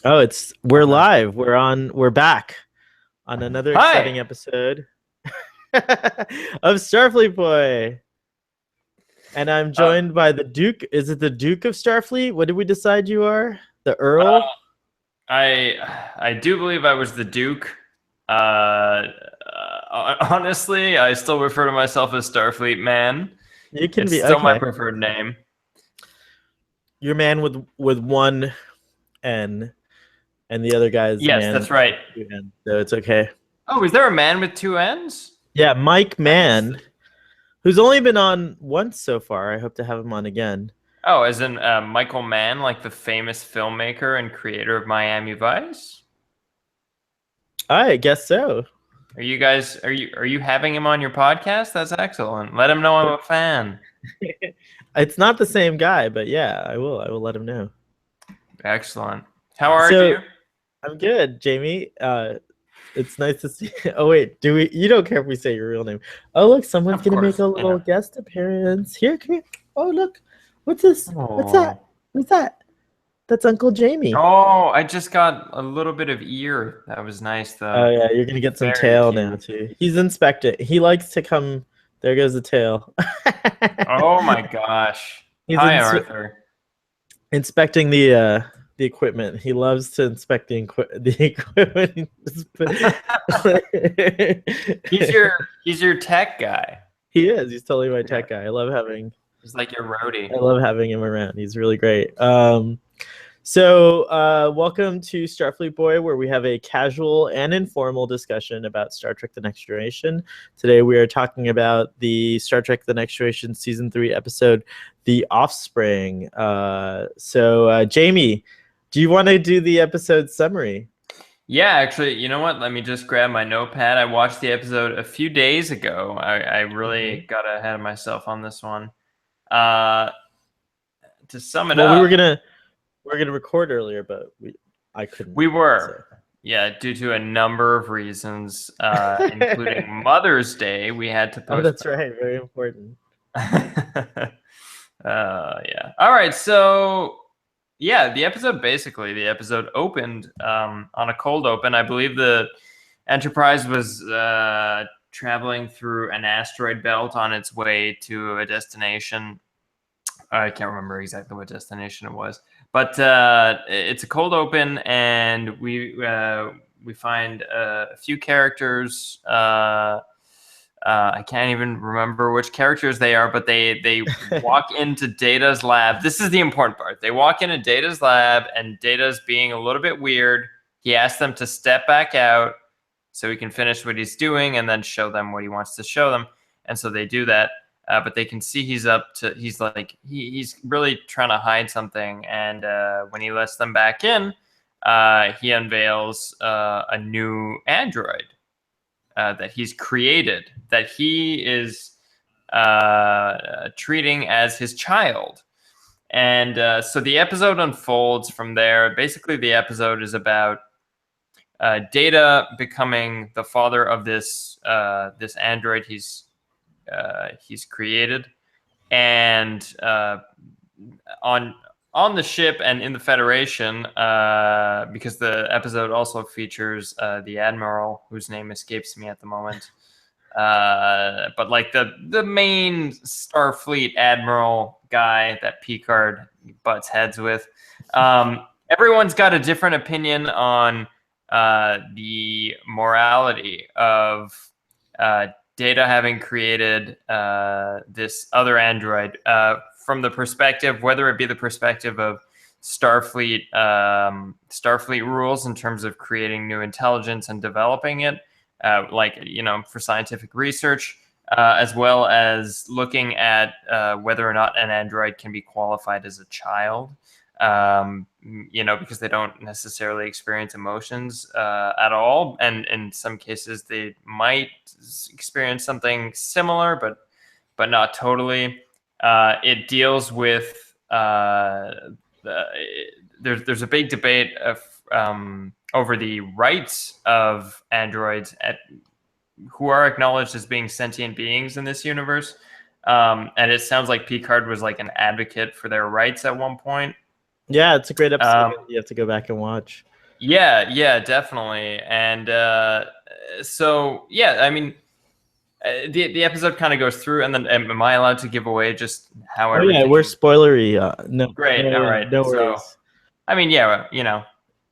Oh, we're Uh, live. We're back on another Hi. exciting episode of Starfleet Boy. And I'm Uh, joined by the Duke. Is it the Duke of Starfleet? What did we decide you are? The uh, Earl? I do believe I was the Duke. Honestly, I still refer to myself as Starfleet Man. You can It's be still my okay. preferred name. You're man with one N, and the other guy's Yes, man that's right. with two N. So it's okay. Oh, is there a man with two N's? Yeah, Mike I missed Mann, it. who's only been on once so far. I hope to have him on again. Oh, as in Michael Mann, like the famous filmmaker and creator of Miami Vice. I guess so. Are you having him on your podcast? That's excellent. Let him know I'm a fan. It's not the same guy, but yeah, I will. I will let him know. Excellent. How are So you? I'm good, Jamie. It's nice to see. Oh wait, do we? You don't care if we say your real name? Oh look, someone's Of gonna make course. a little guest appearance. Here, come here. Oh look, what's this? What's that? Oh. What's that? That's Uncle Jamie. Oh, I just got a little bit of ear. That was nice Oh though. yeah, you're gonna get some Very tail now cute. too. He's inspecting. He likes to come. There goes the tail. Oh my gosh. He's Hi, Arthur. inspecting the equipment. He loves to inspect the equipment. He's your tech guy. He is. He's totally my Yeah. tech guy. I love having He's like your roadie. him around. He's really great. So welcome to Starfleet Boy, where we have a casual and informal discussion about Star Trek: The Next Generation. Today we are talking about the Star Trek: The Next Generation season 3 episode, "The Offspring." Jamie, do you want to do the episode summary? Yeah, actually, you know what? Let me just grab my notepad. I watched the episode a few days ago. I Mhm. really got ahead of myself on this one. Uh, to sum it Well, up, we were gonna record earlier, but I couldn't. we So. were. Yeah, due to a number of reasons, including Mother's Day, we had to Oh, that's postpone. right. Very important. Yeah. All right. So, yeah, the episode opened on a cold open. I believe the Enterprise was traveling through an asteroid belt on its way to a destination. I can't remember exactly what destination it was, but it's a cold open, and we find a few characters. I can't even remember which characters they are, but they walk into Data's lab. This is the important part. They walk into Data's lab, and Data's being a little bit weird. He asks them to step back out so he can finish what he's doing and then show them what he wants to show them. And so they do that. But they can see he's really trying to hide something. And when he lets them back in, he unveils a new android that he's created, that he is treating as his child. And so the episode unfolds from there. Basically, the episode is about Data becoming the father of this android he's created, and on the ship and in the Federation, because the episode also features the Admiral, whose name escapes me at the moment. But like the main Starfleet Admiral guy that Picard butts heads with. Everyone's got a different opinion on the morality of Data having created this other android from the perspective, whether it be the perspective of Starfleet rules in terms of creating new intelligence and developing it, for scientific research, as well as looking at whether or not an android can be qualified as a child. Because they don't necessarily experience emotions at all, and in some cases they might experience something similar, but not totally. It deals with the, there's a big debate of over the rights of androids who are acknowledged as being sentient beings in this universe. And it sounds like Picard was like an advocate for their rights at one point. Yeah, it's a great episode. Um, You have to go back and watch. yeah, definitely. And so yeah, I mean, the episode kind of goes through, and then am I allowed to give away just how Oh yeah, everything? we're spoilery. No, Great. All yeah, right. no So worries. I mean, yeah,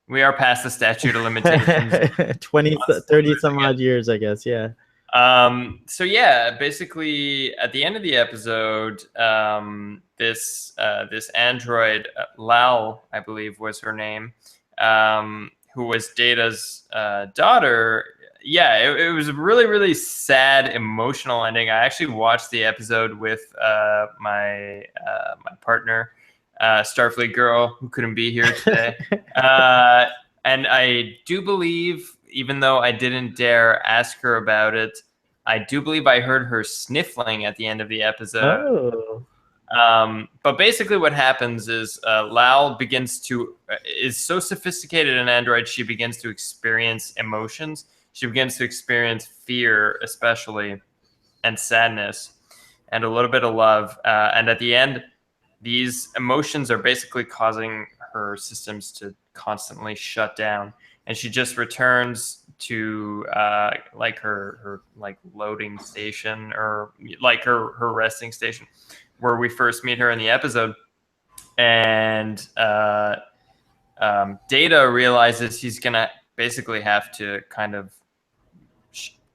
we are past the statute of limitations 20, on 30 spoilers some again. odd years, I guess. Yeah. So yeah, basically at the end of the episode, this android Lal, I believe was her name, who was Data's daughter. Yeah, it was a really really sad emotional ending. I actually watched the episode with my partner, Starfleet girl, who couldn't be here today. And I do believe, even though I didn't dare ask her about it, I do believe I heard her sniffling at the end of the episode. Oh. But basically, what happens is Lal is so sophisticated an android, she begins to experience emotions. She begins to experience fear, especially, and sadness, and a little bit of love. And at the end, these emotions are basically causing her systems to constantly shut down, and she just returns to like her like loading station, or like her resting station, where we first meet her in the episode. And Data realizes he's gonna basically have to kind of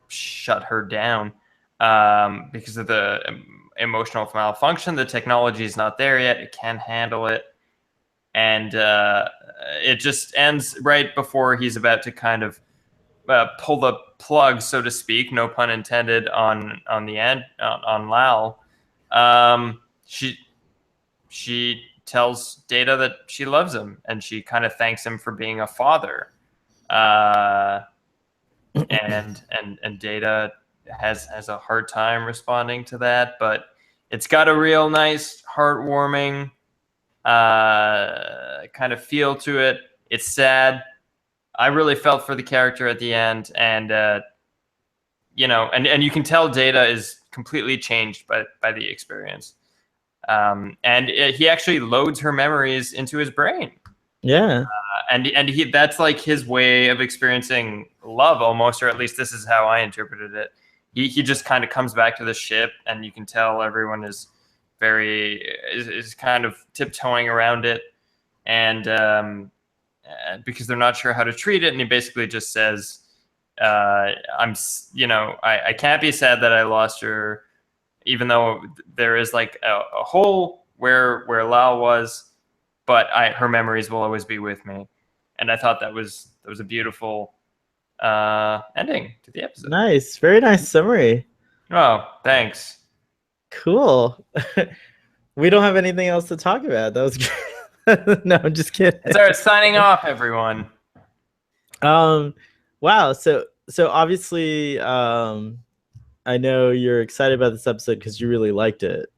shut her down because of the emotional malfunction. The technology is not there yet; it can't handle it, and it just ends right before he's about to kind of pull the plug, so to speak, no pun intended, on the end on Lal. She tells Data that she loves him, and she kind of thanks him for being a father. And Data has a hard time responding to that, but it's got a real nice, heartwarming kind of feel to it. It's sad. I really felt for the character at the end, and and you can tell Data is completely changed by the experience. And he actually loads her memories into his brain. Yeah. And he that's like his way of experiencing love, almost, or at least this is how I interpreted it. He just kind of comes back to the ship, and you can tell everyone is is kind of tiptoeing around it, and because they're not sure how to treat it. And he basically just says, I can't be sad that I lost her, even though there is like a hole where Lal was, but her memories will always be with me. And I thought that was a beautiful ending to the episode. Nice. Very nice summary. Oh, thanks. Cool. We don't have anything else to talk about. That was great. No, I'm just kidding. It's our signing off, everyone. Wow. So obviously, I know you're excited about this episode because you really liked it.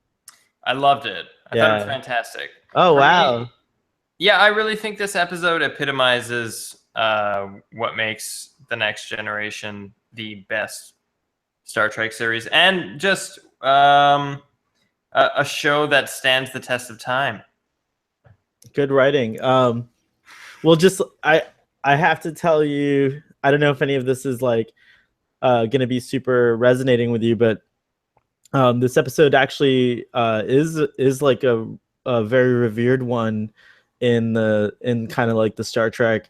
I loved it. I thought it was fantastic. Oh, For wow. me, yeah, I really think this episode epitomizes what makes The Next Generation the best Star Trek series, and just a show that stands the test of time. Good writing. Well, just I have to tell you, I don't know if any of this is like going to be super resonating with you, but this episode actually is like a very revered one in kind of like the Star Trek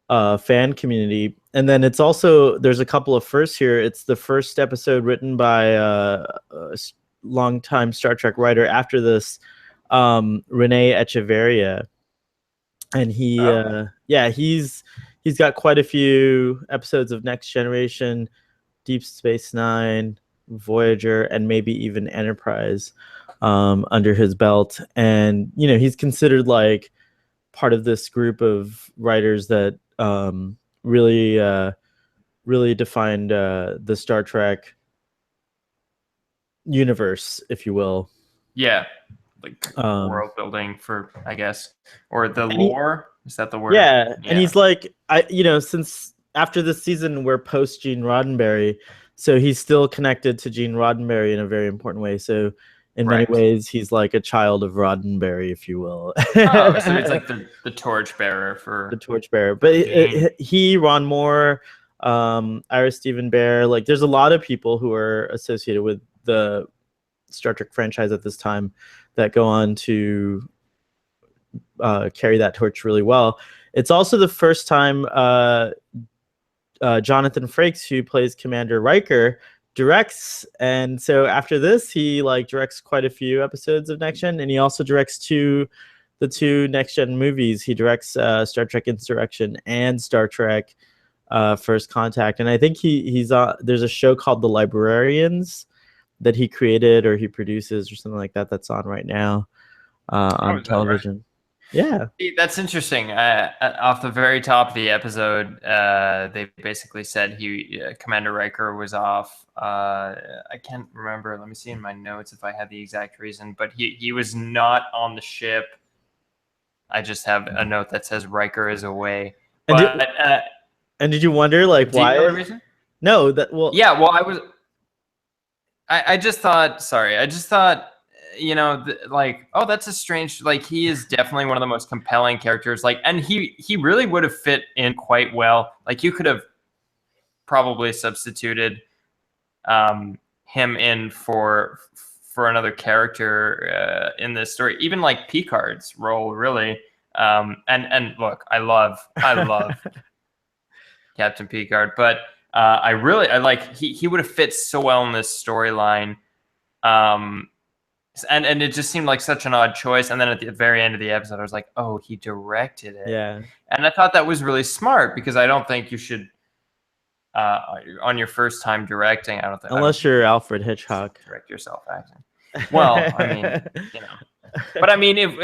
fan community. And then it's also, there's a couple of firsts here. It's the first episode written by a longtime Star Trek writer after this, Rene Echeverria. And he's got quite a few episodes of Next Generation, Deep Space Nine, Voyager, and maybe even Enterprise under his belt. And he's considered like part of this group of writers that really defined the Star Trek universe, if you will. Yeah, like world building, for I guess, or the lore. Is that the word? Yeah, and he's like, since after this season we're post Gene Roddenberry, so he's still connected to Gene Roddenberry in a very important way. So in many Right. ways, he's like a child of Roddenberry, if you will. Oh, so he's like the torchbearer The for torchbearer. But Gene. he, Ron Moore, Ira Stephen Bear, like there's a lot of people who are associated with the Star Trek franchise at this time that go on to carry that torch really well. It's also the first time Jonathan Frakes, who plays Commander Riker, directs, and so after this, he like directs quite a few episodes of Next Gen, and he also directs the two Next Gen movies. He directs Star Trek Insurrection and Star Trek First Contact, and I think he's there's a show called The Librarians that he created or he produces or something like that that's on right now Oh, on is that right? television. Yeah. That's interesting. Off the very top of the episode, they basically said Commander Riker was off. I can't remember. Let me see in my notes if I had the exact reason, but he was not on the ship. I just have a note that says Riker is away. And But did you wonder like do you why? know the reason? No, that well. Yeah. Well, I just thought. Sorry, I just thought. Like, oh, that's a strange. Like, he is definitely one of the most compelling characters. Like, and he really would have fit in quite well. Like, you could have probably substituted him in for another character in this story. Even like Picard's role, really. And look, I love Captain Picard, but I like he would have fit so well in this storyline. And it just seemed like such an odd choice. And then at the very end of the episode, I was like, oh, he directed it. Yeah. And I thought that was really smart because I don't think you should, on your first time directing, I don't think. Unless you're Alfred Hitchcock. Direct yourself acting. Well, I mean, But I mean, if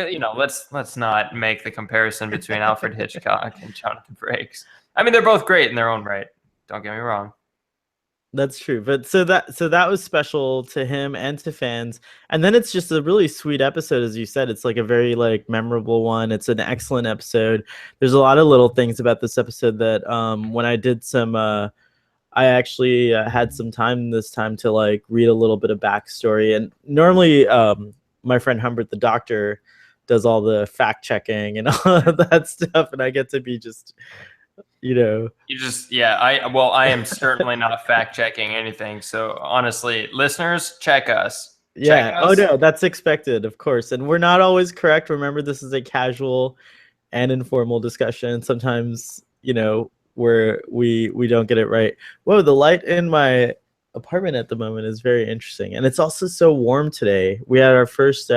let's not make the comparison between Alfred Hitchcock and Jonathan Frakes. I mean, they're both great in their own right. Don't get me wrong. That's true. But so that was special to him and to fans. And then it's just a really sweet episode, as you said. It's like a very like memorable one. It's an excellent episode. There's a lot of little things about this episode that when I did some I actually had some time this time to like read a little bit of backstory. And normally my friend Humbert the doctor does all the fact checking and all of that stuff, and I get to be just I am certainly not fact checking anything. So honestly, listeners, check us. Yeah. Oh no, that's expected, of course. And we're not always correct. Remember, this is a casual and informal discussion. Sometimes, where we don't get it right. Whoa, the light in my apartment at the moment is very interesting. And it's also so warm today. We had our first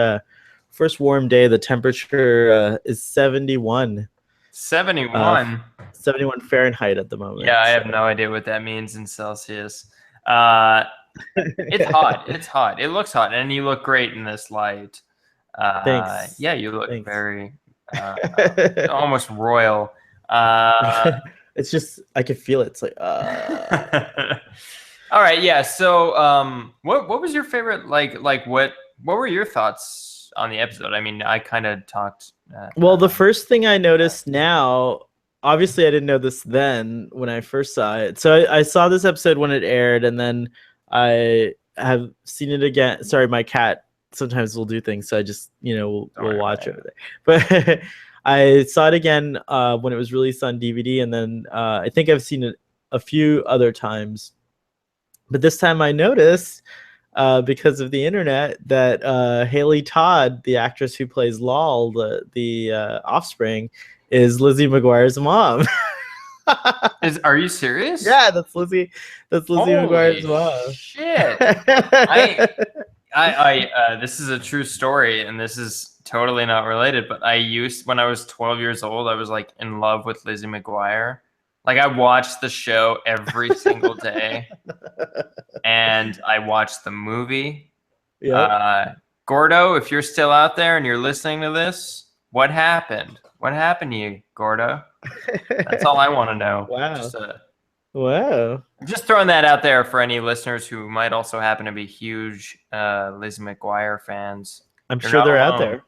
warm day. The temperature is 71. 71. 71 Fahrenheit at the moment. Yeah, I have no idea what that means in Celsius. It's hot. It's hot. It looks hot, and you look great in this light. Thanks. Yeah, you look Thanks. very almost royal. It's just I can feel it. It's like All right, yeah. So, what was your favorite? What were your thoughts on the episode? I mean, I kind of talked. Well, the first thing I noticed now, obviously, I didn't know this then when I first saw it. So I saw this episode when it aired, and then I have seen it again. Sorry, my cat sometimes will do things, so I just we'll watch it. But I saw it again when it was released on DVD, and then I think I've seen it a few other times. But this time I noticed, because of the internet, that Haley Todd, the actress who plays Lal, the Offspring, is Lizzie McGuire's mom. Are you serious? Yeah, that's Lizzie. That's Lizzie McGuire's mom. Shit. This is a true story, and this is totally not related. But when I was 12 years old, I was like in love with Lizzie McGuire. Like, I watched the show every single day, and I watched the movie. Yep. Gordo, if you're still out there and you're listening to this, what happened? What happened to you, Gordo? That's all I want to know. Wow. Wow. I'm just throwing that out there for any listeners who might also happen to be huge Lizzie McGuire fans. I'm sure they're out there.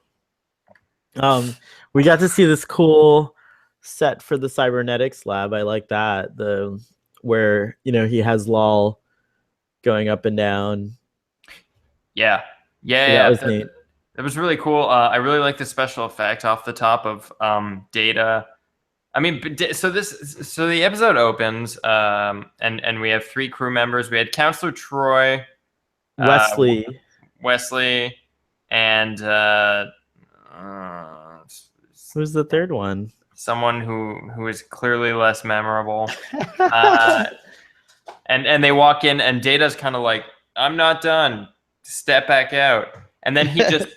We got to see this cool set for the cybernetics lab. I like that, where he has Lal going up and down. Yeah, So that Yeah, was neat. that was really cool. I really like the special effect off the top of Data. I mean, so the episode opens, and we have 3 crew members. We had Counselor Troy, Wesley. Wesley, and Who's the third one? someone who is clearly less memorable. Uh, and they walk in, and Data's kind of like, "I'm not done. Step back out." And then he just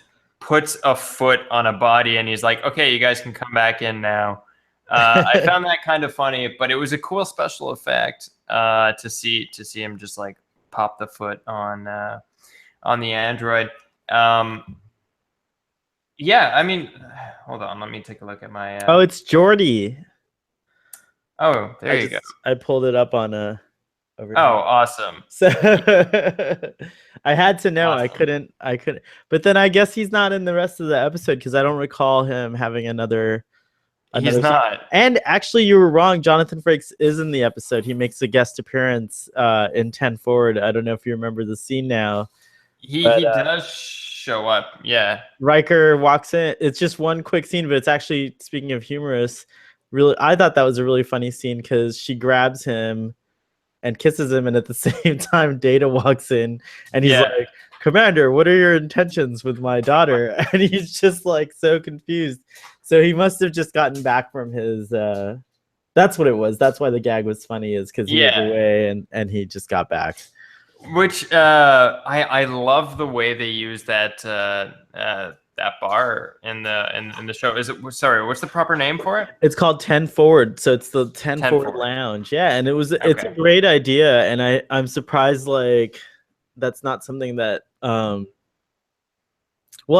puts a foot on a body, and he's like, "Okay, you guys can come back in now." I found that kind of funny, but it was a cool special effect to see him just like pop the foot on the android. Yeah, I mean, hold on, let me take a look at my. Oh, it's Jordy. Oh, there you go. I pulled it up on over Oh, here. awesome. So I had to know. Awesome. I couldn't. But then I guess he's not in the rest of the episode because I don't recall him having another He's scene. not. And actually, you were wrong. Jonathan Frakes is in the episode. He makes a guest appearance in 10 Forward. I don't know if you remember the scene now. He But, does show up. Yeah. Riker walks in. It's just one quick scene, but it's actually, speaking of humorous, really, I thought that was a really funny scene because she grabs him and kisses him, and at the same time Data walks in and he's like, "Commander, what are your intentions with my daughter?" And he's just like so confused. So he must have just gotten back from his that's what it was. That's why the gag was funny, is because he was away and he just got back. Which I love the way they use that that bar in the show. Is it, sorry, what's the proper name for it? It's called 10 Forward. So it's the 10 Forward Lounge. Yeah, and it's a great idea, and I'm surprised like that's not something that well,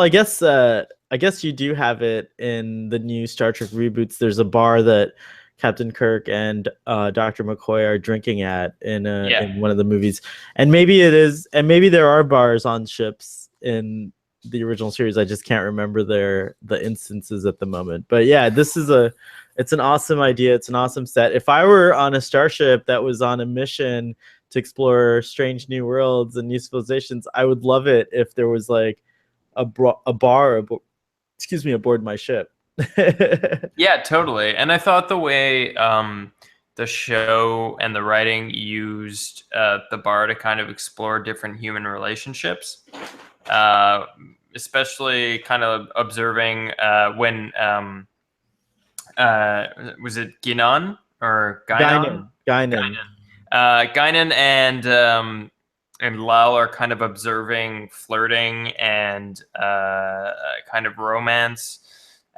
I guess you do have it in the new Star Trek reboots. There's a bar that Captain Kirk and Dr. McCoy are drinking at in one of the movies. And maybe it is, and maybe there are bars on ships in the original series. I just can't remember the instances at the moment. But yeah, it's an awesome idea. It's an awesome set. If I were on a starship that was on a mission to explore strange new worlds and new civilizations, I would love it if there was like a bar aboard my ship. Yeah, totally. And I thought the way the show and the writing used the bar to kind of explore different human relationships, especially kind of observing when was it Guinan or Guinan? Guinan and Lal are kind of observing flirting and kind of romance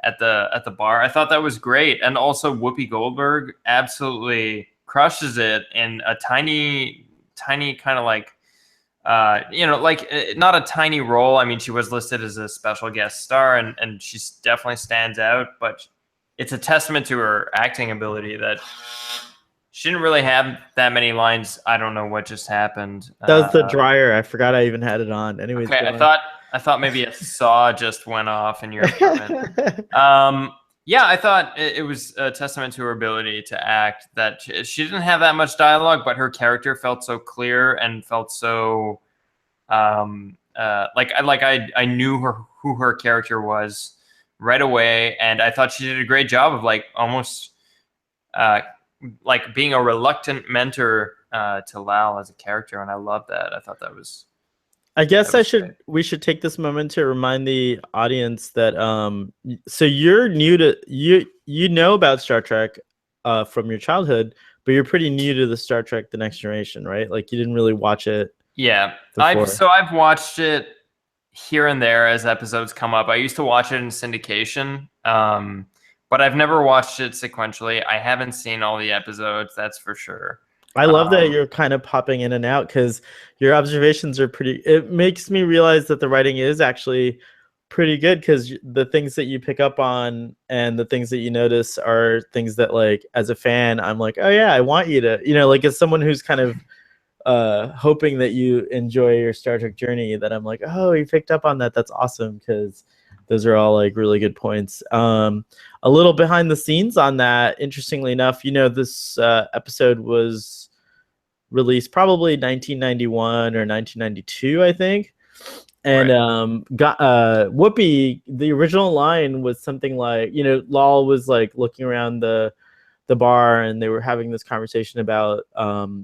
at the bar. I thought that was great. And also Whoopi Goldberg absolutely crushes it in a tiny kind of like, like not a tiny role. I mean, she was listed as a special guest star and she definitely stands out, but it's a testament to her acting ability that she didn't really have that many lines. I don't know what just happened. That was the dryer. I forgot I even had it on. Anyways, okay, I thought maybe a saw just went off in your apartment. Yeah, I thought it was a testament to her ability to act, that she didn't have that much dialogue, but her character felt so clear and felt so like I knew who her character was right away, and I thought she did a great job of like almost like being a reluctant mentor to Lal as a character, and I love that. I thought that was. I guess we should take this moment to remind the audience that so you're new to you know about Star Trek from your childhood, but you're pretty new to the Star Trek The Next Generation, right? Like you didn't really watch it. Yeah, before. I've watched it here and there as episodes come up. I used to watch it in syndication, but I've never watched it sequentially. I haven't seen all the episodes, that's for sure. I love that you're kind of popping in and out because your observations are it makes me realize that the writing is actually pretty good, because the things that you pick up on and the things that you notice are things that, like, as a fan, I'm like, oh yeah, I want you to, like, as someone who's kind of hoping that you enjoy your Star Trek journey, that I'm like, oh, you picked up on that. That's awesome, because those are all like really good points. A little behind the scenes on that, interestingly enough, this episode was released probably 1991 or 1992, I think. And Right. got Whoopi, the original line was something like, Lal was like looking around the bar, and they were having this conversation about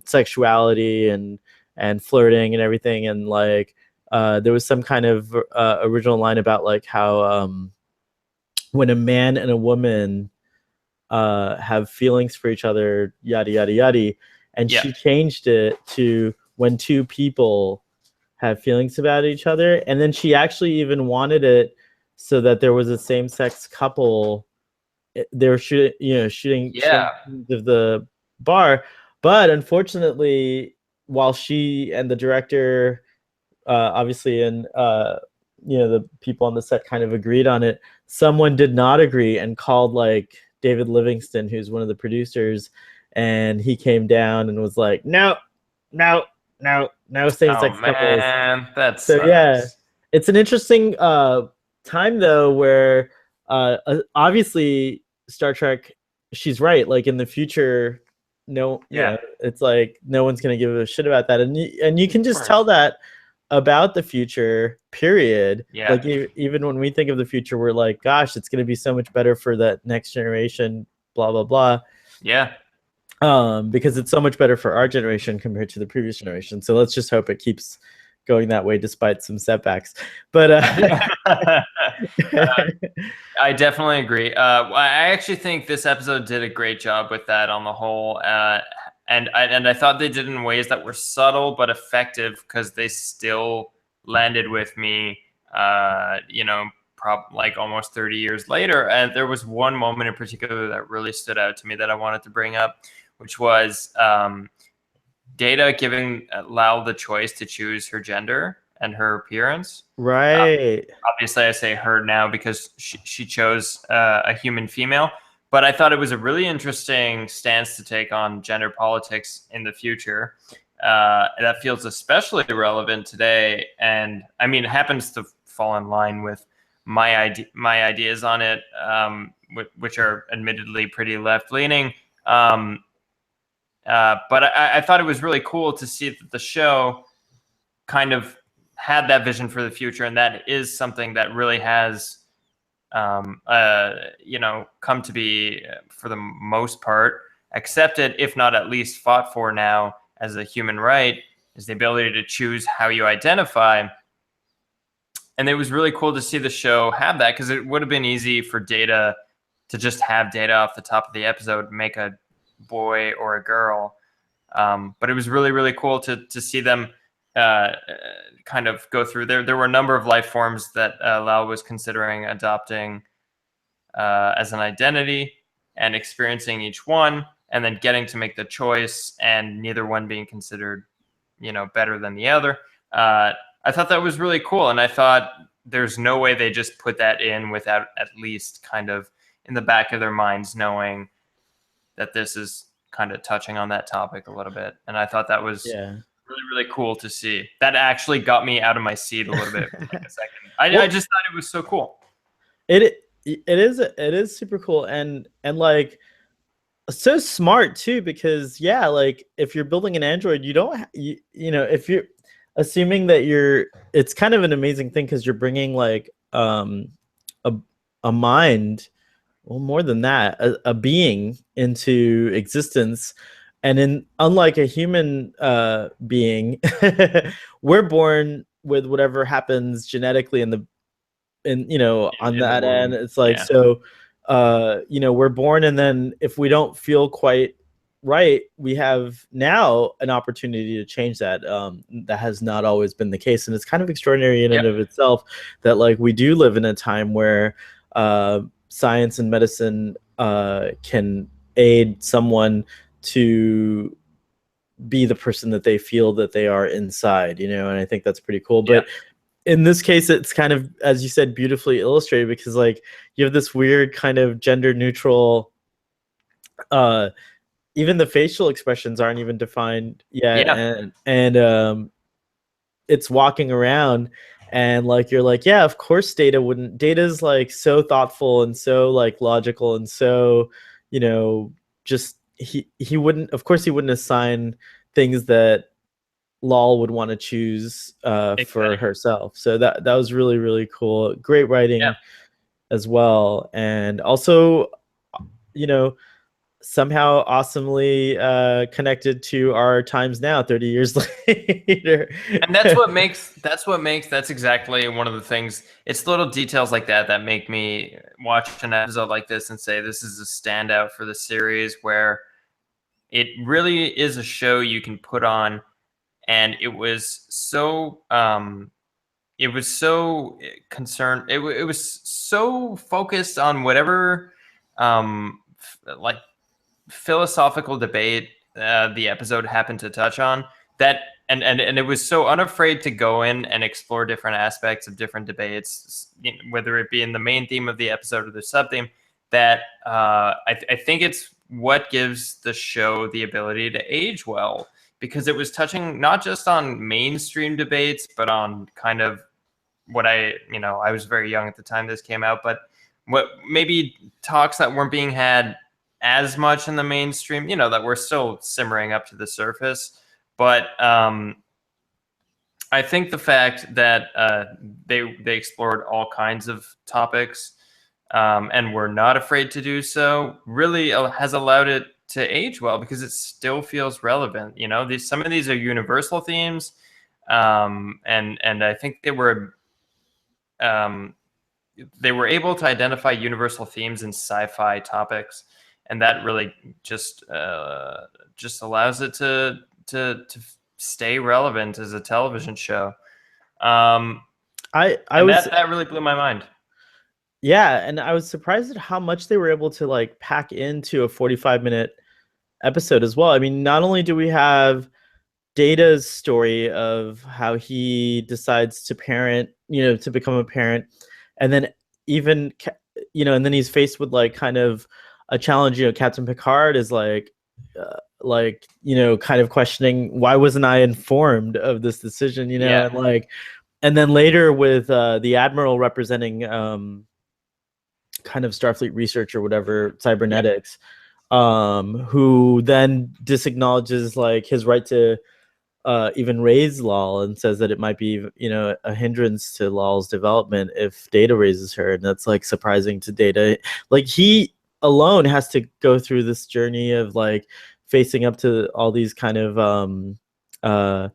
sexuality and flirting and everything, and like there was some kind of original line about like how when a man and a woman have feelings for each other, yada yada yada, and Yeah. she changed it to when two people have feelings about each other, and then she actually even wanted it so that there was a same-sex couple. They were shooting Yeah. scenes of the bar, but unfortunately, while she and the director, obviously, and the people on the set kind of agreed on it, someone did not agree and called like David Livingston, who's one of the producers, and he came down and was like, no, no, no, no Oh same-sex couples. man, that So yeah, sucks. it's an interesting time though, where obviously Star Trek, she's right. Like in the future, no, Yeah. it's like no one's gonna give a shit about that, and you can Of just tell course. that about the future. Period. Yeah. Like even when we think of the future, we're like, gosh, it's gonna be so much better for that next generation. Blah blah blah. Yeah. Because it's so much better for our generation compared to the previous generation. So let's just hope it keeps going that way despite some setbacks. But I definitely agree. I actually think this episode did a great job with that on the whole, and I thought they did in ways that were subtle but effective because they still landed with me. Like almost 30 years later, and there was one moment in particular that really stood out to me that I wanted to bring up, which was Data giving Lal the choice to choose her gender and her appearance. right. Obviously, I say her now because she chose a human female. But I thought it was a really interesting stance to take on gender politics in the future. That feels especially relevant today, and I mean, it happens to fall in line with my ideas on it, which are admittedly pretty left leaning. But I thought it was really cool to see that the show kind of had that vision for the future, and that is something that really has, come to be for the most part accepted, if not at least fought for now as a human right, is the ability to choose how you identify. And it was really cool to see the show have that because it would have been easy for Data to just have Data off the top of the episode make a boy or a girl. But it was really, really cool to see them kind of go through. There were a number of life forms that Lau was considering adopting as an identity and experiencing each one, and then getting to make the choice, and neither one being considered, better than the other. I thought that was really cool, and I thought there's no way they just put that in without at least kind of in the back of their minds knowing that this is kind of touching on that topic a little bit. And I thought that was Yeah. really, really cool to see. That actually got me out of my seat a little bit for like a second. I Well, just thought it was so cool. it is super cool, and like so smart too, because yeah, like if you're building an Android, you don't if you're assuming that it's kind of an amazing thing because you're bringing like a mind, well, more than that, a being into existence. And in unlike a human being, we're born with whatever happens genetically on In the that end. womb. It's like, Yeah. so we're born, and then if we don't feel quite right, we have now an opportunity to change that. That has not always been the case, and it's kind of extraordinary in and Yep. of itself that like we do live in a time where science and medicine can aid someone to be the person that they feel that they are inside, and I think that's pretty cool. Yeah. But in this case, it's kind of, as you said, beautifully illustrated, because like you have this weird kind of gender neutral, uh even the facial expressions aren't even defined yet, Yeah. and it's walking around, and like you're like, yeah, of course Data's like so thoughtful and so like logical and so, just he wouldn't, of course he wouldn't assign things that Lal would want to choose for Exactly. herself. So that was really really cool. Great Yeah. writing as well, and also, you know, somehow awesomely connected to our times now, 30 years later. And that's exactly one of the things. It's little details like that that make me watch an episode like this and say this is a standout for the series, where it really is a show you can put on, and it was so concerned. It was so focused on whatever like philosophical debate the episode happened to touch on, that and it was so unafraid to go in and explore different aspects of different debates, whether it be in the main theme of the episode or the sub theme, that I think it's what gives the show the ability to age well, because it was touching not just on mainstream debates, but on kind of what I was very young at the time this came out, but what maybe talks that weren't being had as much in the mainstream, that were still simmering up to the surface. But I think the fact that they explored all kinds of topics, and were not afraid to do so, really has allowed it to age well, because it still feels relevant. Some of these are universal themes, and I think um, they were able to identify universal themes in sci-fi topics, and that really just allows it to stay relevant as a television show. Um, I and was that really blew my mind. Yeah, and I was surprised at how much they were able to like pack into a 45-minute episode as well. I mean, not only do we have Data's story of how he decides to parent, to become a parent, and then even, and then he's faced with like kind of a challenge. Captain Picard is kind of questioning, why wasn't I informed of this decision, Yeah, and like, and then later with the Admiral representing kind of Starfleet research or whatever, yeah, cybernetics, who then disacknowledges like his right to even raise Lal, and says that it might be, a hindrance to Lal's development if Data raises her, and that's like surprising to Data. Like he alone has to go through this journey of like facing up to all these kind of uh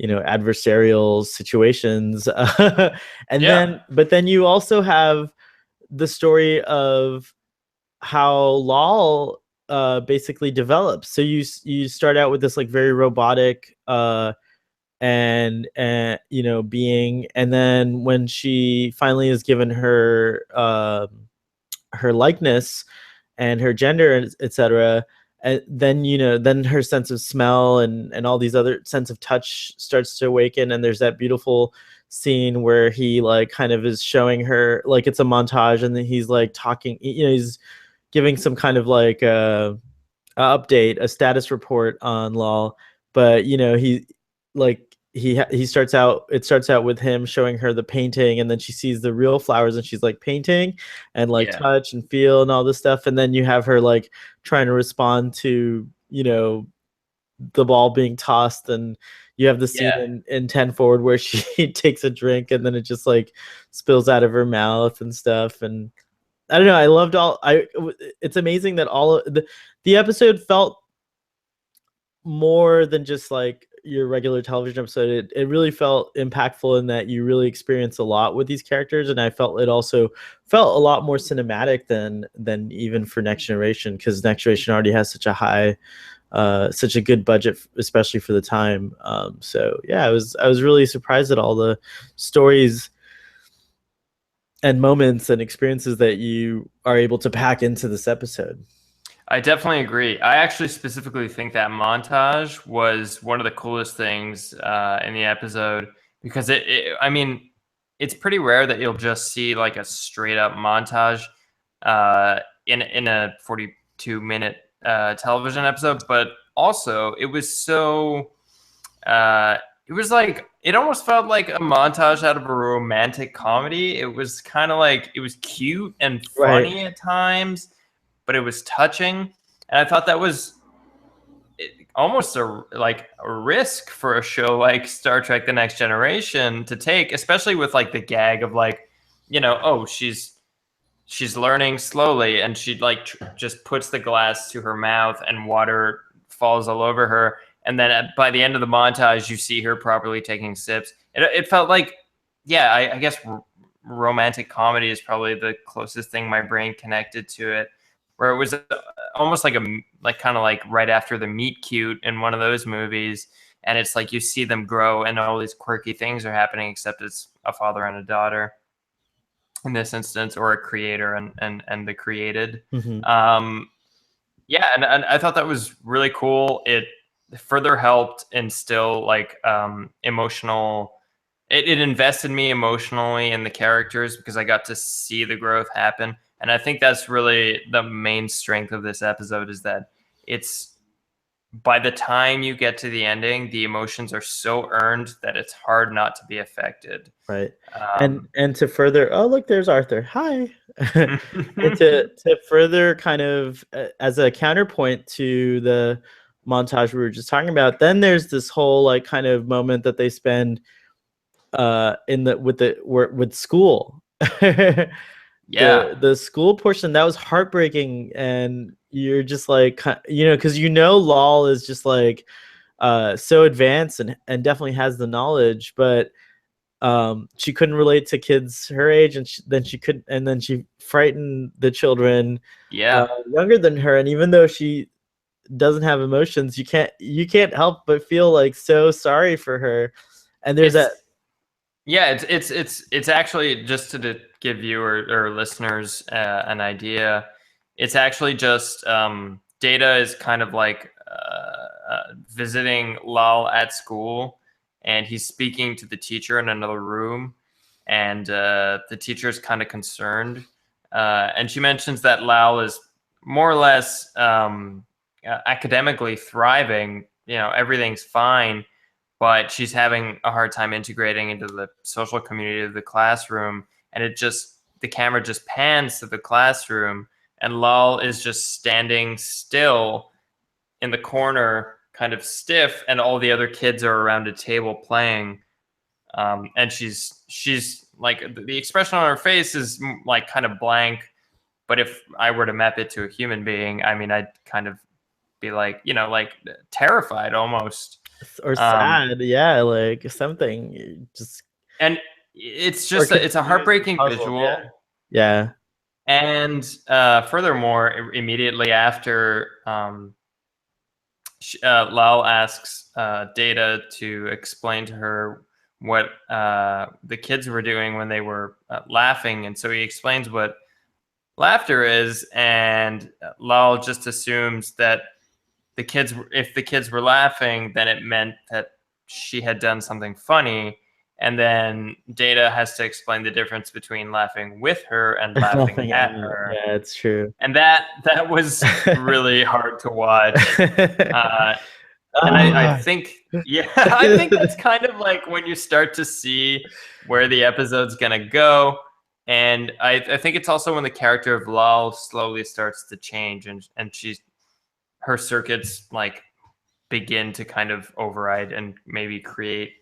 adversarial situations. And yeah, then but then you also have the story of how Lal basically develops. So you start out with this like very robotic being, and then when she finally is given her likeness and her gender, etc., and then her sense of smell and all these other sense of touch starts to awaken, and there's that beautiful scene where he like kind of is showing her, like it's a montage, and then he's like talking, he's giving some kind of like update, a status report on Lal. But he like he starts out it starts out with him showing her the painting, and then she sees the real flowers, and she's like painting and like yeah, touch and feel and all this stuff, and then you have her like trying to respond to the ball being tossed, and you have the scene yeah. in 10 forward where she takes a drink, and then it just like spills out of her mouth and stuff. And I don't know, I loved all I it's amazing that all of the episode felt more than just like your regular television episode. It really felt impactful in that you really experience a lot with these characters, and I felt it also felt a lot more cinematic than even for Next Generation, because Next Generation already has such a good budget, especially for the time. So yeah, I was really surprised at all the stories and moments and experiences that you are able to pack into this episode. I definitely agree. I actually specifically think that montage was one of the coolest things in the episode, because I mean, it's pretty rare that you'll just see like a straight up montage in a 42-minute television episode. But also, it was so it was like, it almost felt like a montage out of a romantic comedy. It was kind of like, it was cute and Right. funny at times, but it was touching. And I thought that was almost a risk for a show like Star Trek: The Next Generation to take, especially with like the gag of like, oh, she's learning slowly, and she like just puts the glass to her mouth and water falls all over her, and then by the end of the montage you see her properly taking sips. It felt like, yeah, I guess romantic comedy is probably the closest thing my brain connected to it, where it was almost like kind of like right after the meet cute in one of those movies, and it's like you see them grow and all these quirky things are happening, except it's a father and a daughter in this instance, or a creator and the created. Mm-hmm. Yeah, and I thought that was really cool. It further helped instill like emotional. It invested me emotionally in the characters because I got to see the growth happen, and I think that's really the main strength of this episode, is that it's, by the time you get to the ending, the emotions are so earned that it's hard not to be affected. Right. And to further, oh look, there's Arthur. Hi. And to further kind of as a counterpoint to the montage we were just talking about, then there's this whole like kind of moment that they spend in the with school. Yeah. The school portion, that was heartbreaking, and you're just like, because Lal is just like so advanced and definitely has the knowledge, but she couldn't relate to kids her age, and then she frightened the children younger than her, and even though she doesn't have emotions, you can't help but feel like so sorry for her. And there's it's actually, just to give you or listeners an idea, it's actually just Data is kind of like visiting Lal at school, and he's speaking to the teacher in another room, and the teacher is kind of concerned, and she mentions that Lal is more or less academically thriving. Everything's fine, but she's having a hard time integrating into the social community of the classroom. And the camera just pans to the classroom, and Lal is just standing still in the corner, kind of stiff, and all the other kids are around a table playing. And she's like, the expression on her face is like kind of blank. But if I were to map it to a human being, I mean, I'd kind of be like, like terrified almost. or sad, yeah, like something just. And it's just it's a heartbreaking visual. Yeah. And furthermore, immediately after, Lal asks Data to explain to her what the kids were doing when they were laughing, and so he explains what laughter is, and Lal just assumes that if the kids were laughing, then it meant that she had done something funny. And then Data has to explain the difference between laughing with her and laughing at her. Yeah, it's true. And that was really hard to watch. And I think, I think that's kind of like when you start to see where the episode's gonna go. And I think it's also when the character of Lal slowly starts to change, and her circuits like begin to kind of override and maybe create,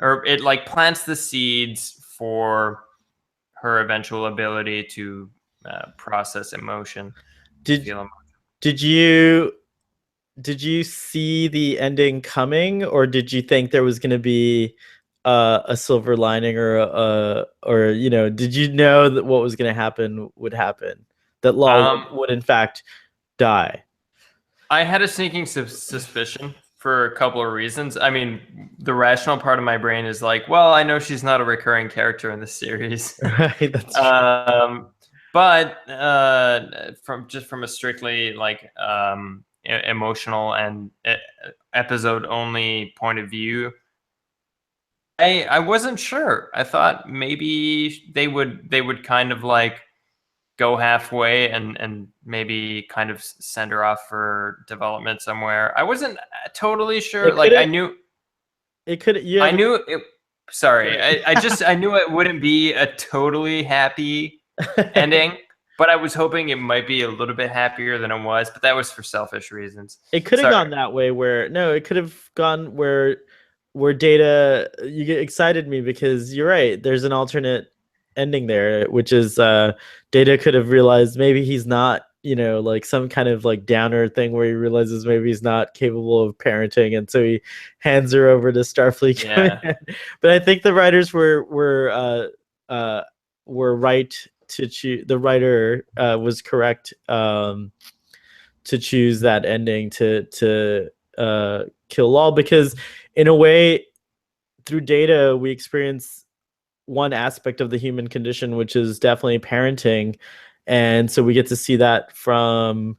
or it like plants the seeds for her eventual ability to process emotion. Did you see the ending coming, or did you think there was going to be a silver lining, or did you know that what was going to happen would happen, that Lal would in fact die? I had a sneaking suspicion for a couple of reasons. I mean, the rational part of my brain is like, well, I know she's not a recurring character in the series. Right, that's true. But from a strictly like emotional and episode only point of view, I wasn't sure. I thought maybe they would kind of like go halfway and maybe kind of send her off for development somewhere. I wasn't totally sure. Like I knew it could. Yeah, I knew it. Sorry, I knew it wouldn't be a totally happy ending. but I was hoping it might be a little bit happier than it was, but that was for selfish reasons. It could have Sorry. gone that way where no, it could have gone where Data you get excited me because you're right. There's an alternate ending there, which is Data could have realized maybe he's not, like some kind of like downer thing where he realizes maybe he's not capable of parenting, and so he hands her over to Starfleet Yeah. Command. But I think the writers were right to choose. The writer was correct. To choose that ending to kill Lol, because in a way through Data we experience one aspect of the human condition, which is definitely parenting, and so we get to see that from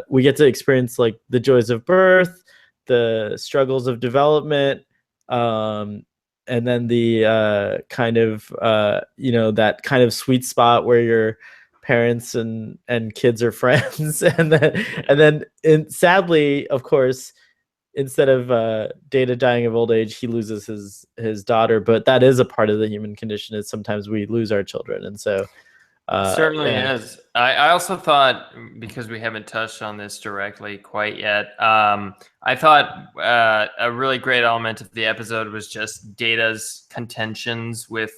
we get to experience like the joys of birth, the struggles of development, and then the kind of that kind of sweet spot where your parents and kids are friends, and then sadly, of course, instead of Data dying of old age, he loses his daughter. But that is a part of the human condition, is sometimes we lose our children, and so Certainly yeah. is. I also thought, because we haven't touched on this directly quite yet, I thought a really great element of the episode was just Data's contentions with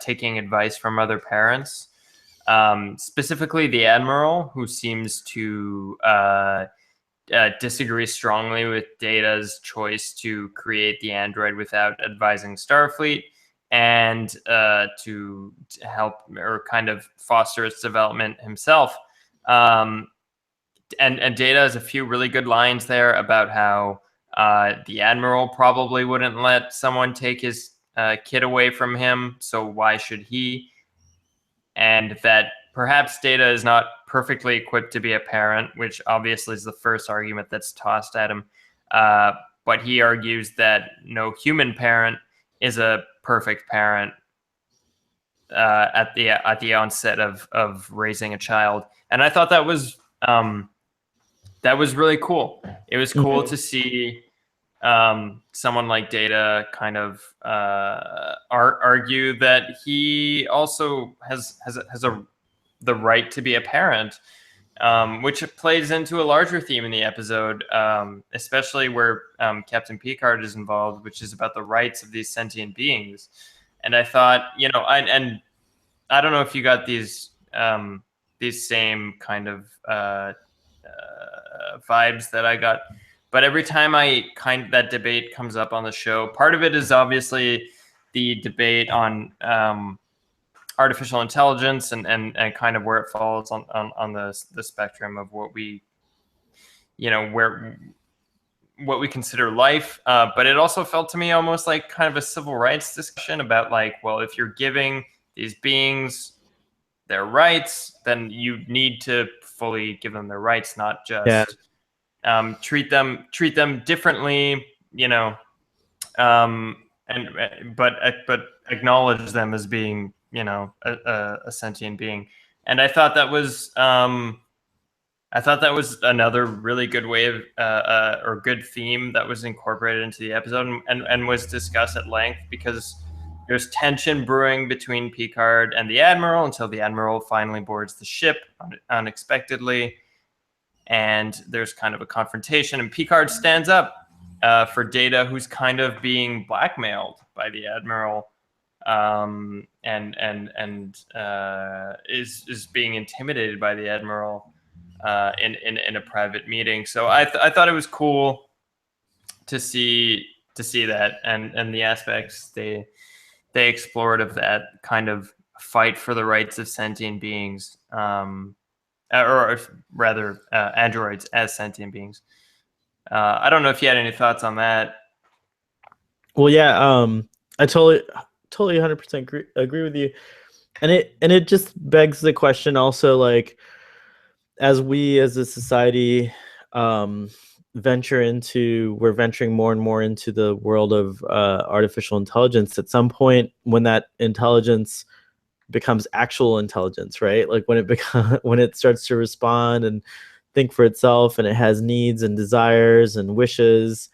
taking advice from other parents, specifically the Admiral, who seems to disagree strongly with Data's choice to create the android without advising Starfleet, and to help or kind of foster its development himself. And Data has a few really good lines there about how the Admiral probably wouldn't let someone take his kid away from him, so why should he? And that perhaps Data is not perfectly equipped to be a parent, which obviously is the first argument that's tossed at him. But he argues that no human parent is a perfect parent at the onset of raising a child, and I thought that was really cool. It was cool to see someone like Data kind of argue that he also has the right to be a parent, which plays into a larger theme in the episode, especially where Captain Picard is involved, which is about the rights of these sentient beings. And I thought, and I don't know if you got these same kind of vibes that I got, but every time that debate comes up on the show, part of it is obviously the debate on artificial intelligence and kind of where it falls on the spectrum of what we, what we consider life. But it also felt to me almost like kind of a civil rights discussion about like, well, if you're giving these beings their rights, then you need to fully give them their rights, not Yeah. just treat them differently, but acknowledge them as being, a sentient being. And I thought that was another really good way of or good theme that was incorporated into the episode, and was discussed at length, because there's tension brewing between Picard and the Admiral until the Admiral finally boards the ship unexpectedly, and there's kind of a confrontation, and Picard stands up for Data, who's kind of being blackmailed by the Admiral, and is being intimidated by the Admiral in a private meeting. So I thought it was cool to see that, and the aspects they explored of that kind of fight for the rights of sentient beings, or rather androids as sentient beings. I don't know if you had any thoughts on that. Well, yeah, I totally 100% agree with you. And it just begs the question also, like, as we as a society we're venturing more and more into the world of artificial intelligence. At some point, when that intelligence becomes actual intelligence, right? Like when it starts to respond and think for itself, and it has needs and desires and wishes,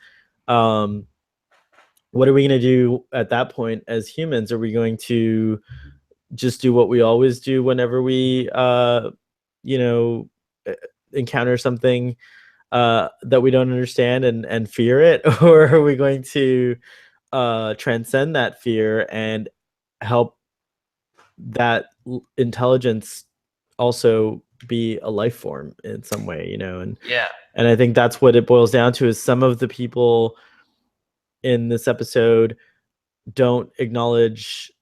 what are we going to do at that point as humans? Are we going to just do what we always do whenever we you know encounter something that we don't understand and fear it, or are we going to transcend that fear and help that intelligence also be a life form in some way, and I think that's what it boils down to, is some of the people in this episode don't acknowledge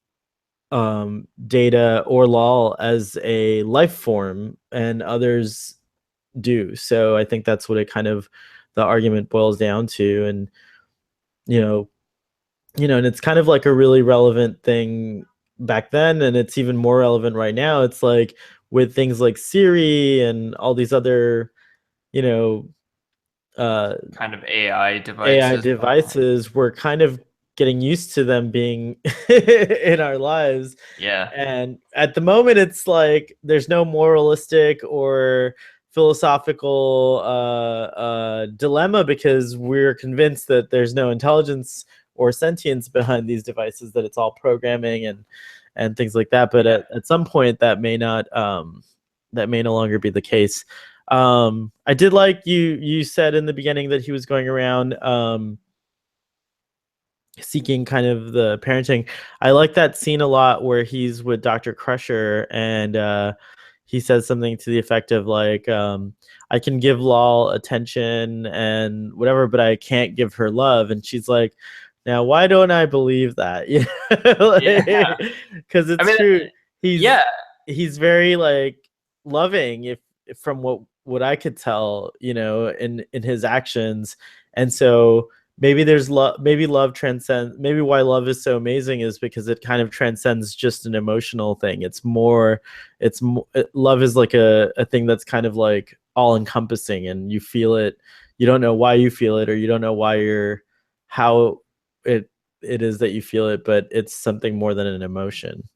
Data or Lal as a life form, and others do. So I think that's what it kind of the argument boils down to, and you know, and it's kind of like a really relevant thing back then, and it's even more relevant right now. It's like with things like Siri and all these other, you know, kind of AI devices. we're kind of getting used to them being in our lives. Yeah. And at the moment, it's like there's no moralistic or philosophical dilemma, because we're convinced that there's no intelligence or sentience behind these devices, that it's all programming and things like that. But at some point, that may not that may no longer be the case. I did like you said in the beginning that he was going around seeking kind of the parenting. I like that scene a lot where he's with Dr. Crusher, and he says something to the effect of like, I can give Lal attention and whatever, but I can't give her love. And she's like, now why don't I believe that? Because it's true. He's very like loving, if from what I could tell, in his actions. And so maybe there's love, maybe love transcends, maybe why love is so amazing is because it kind of transcends just an emotional thing. Love is like a thing that's kind of like all encompassing, and you feel it. You don't know why you feel it, or you don't know how it is that you feel it, but it's something more than an emotion.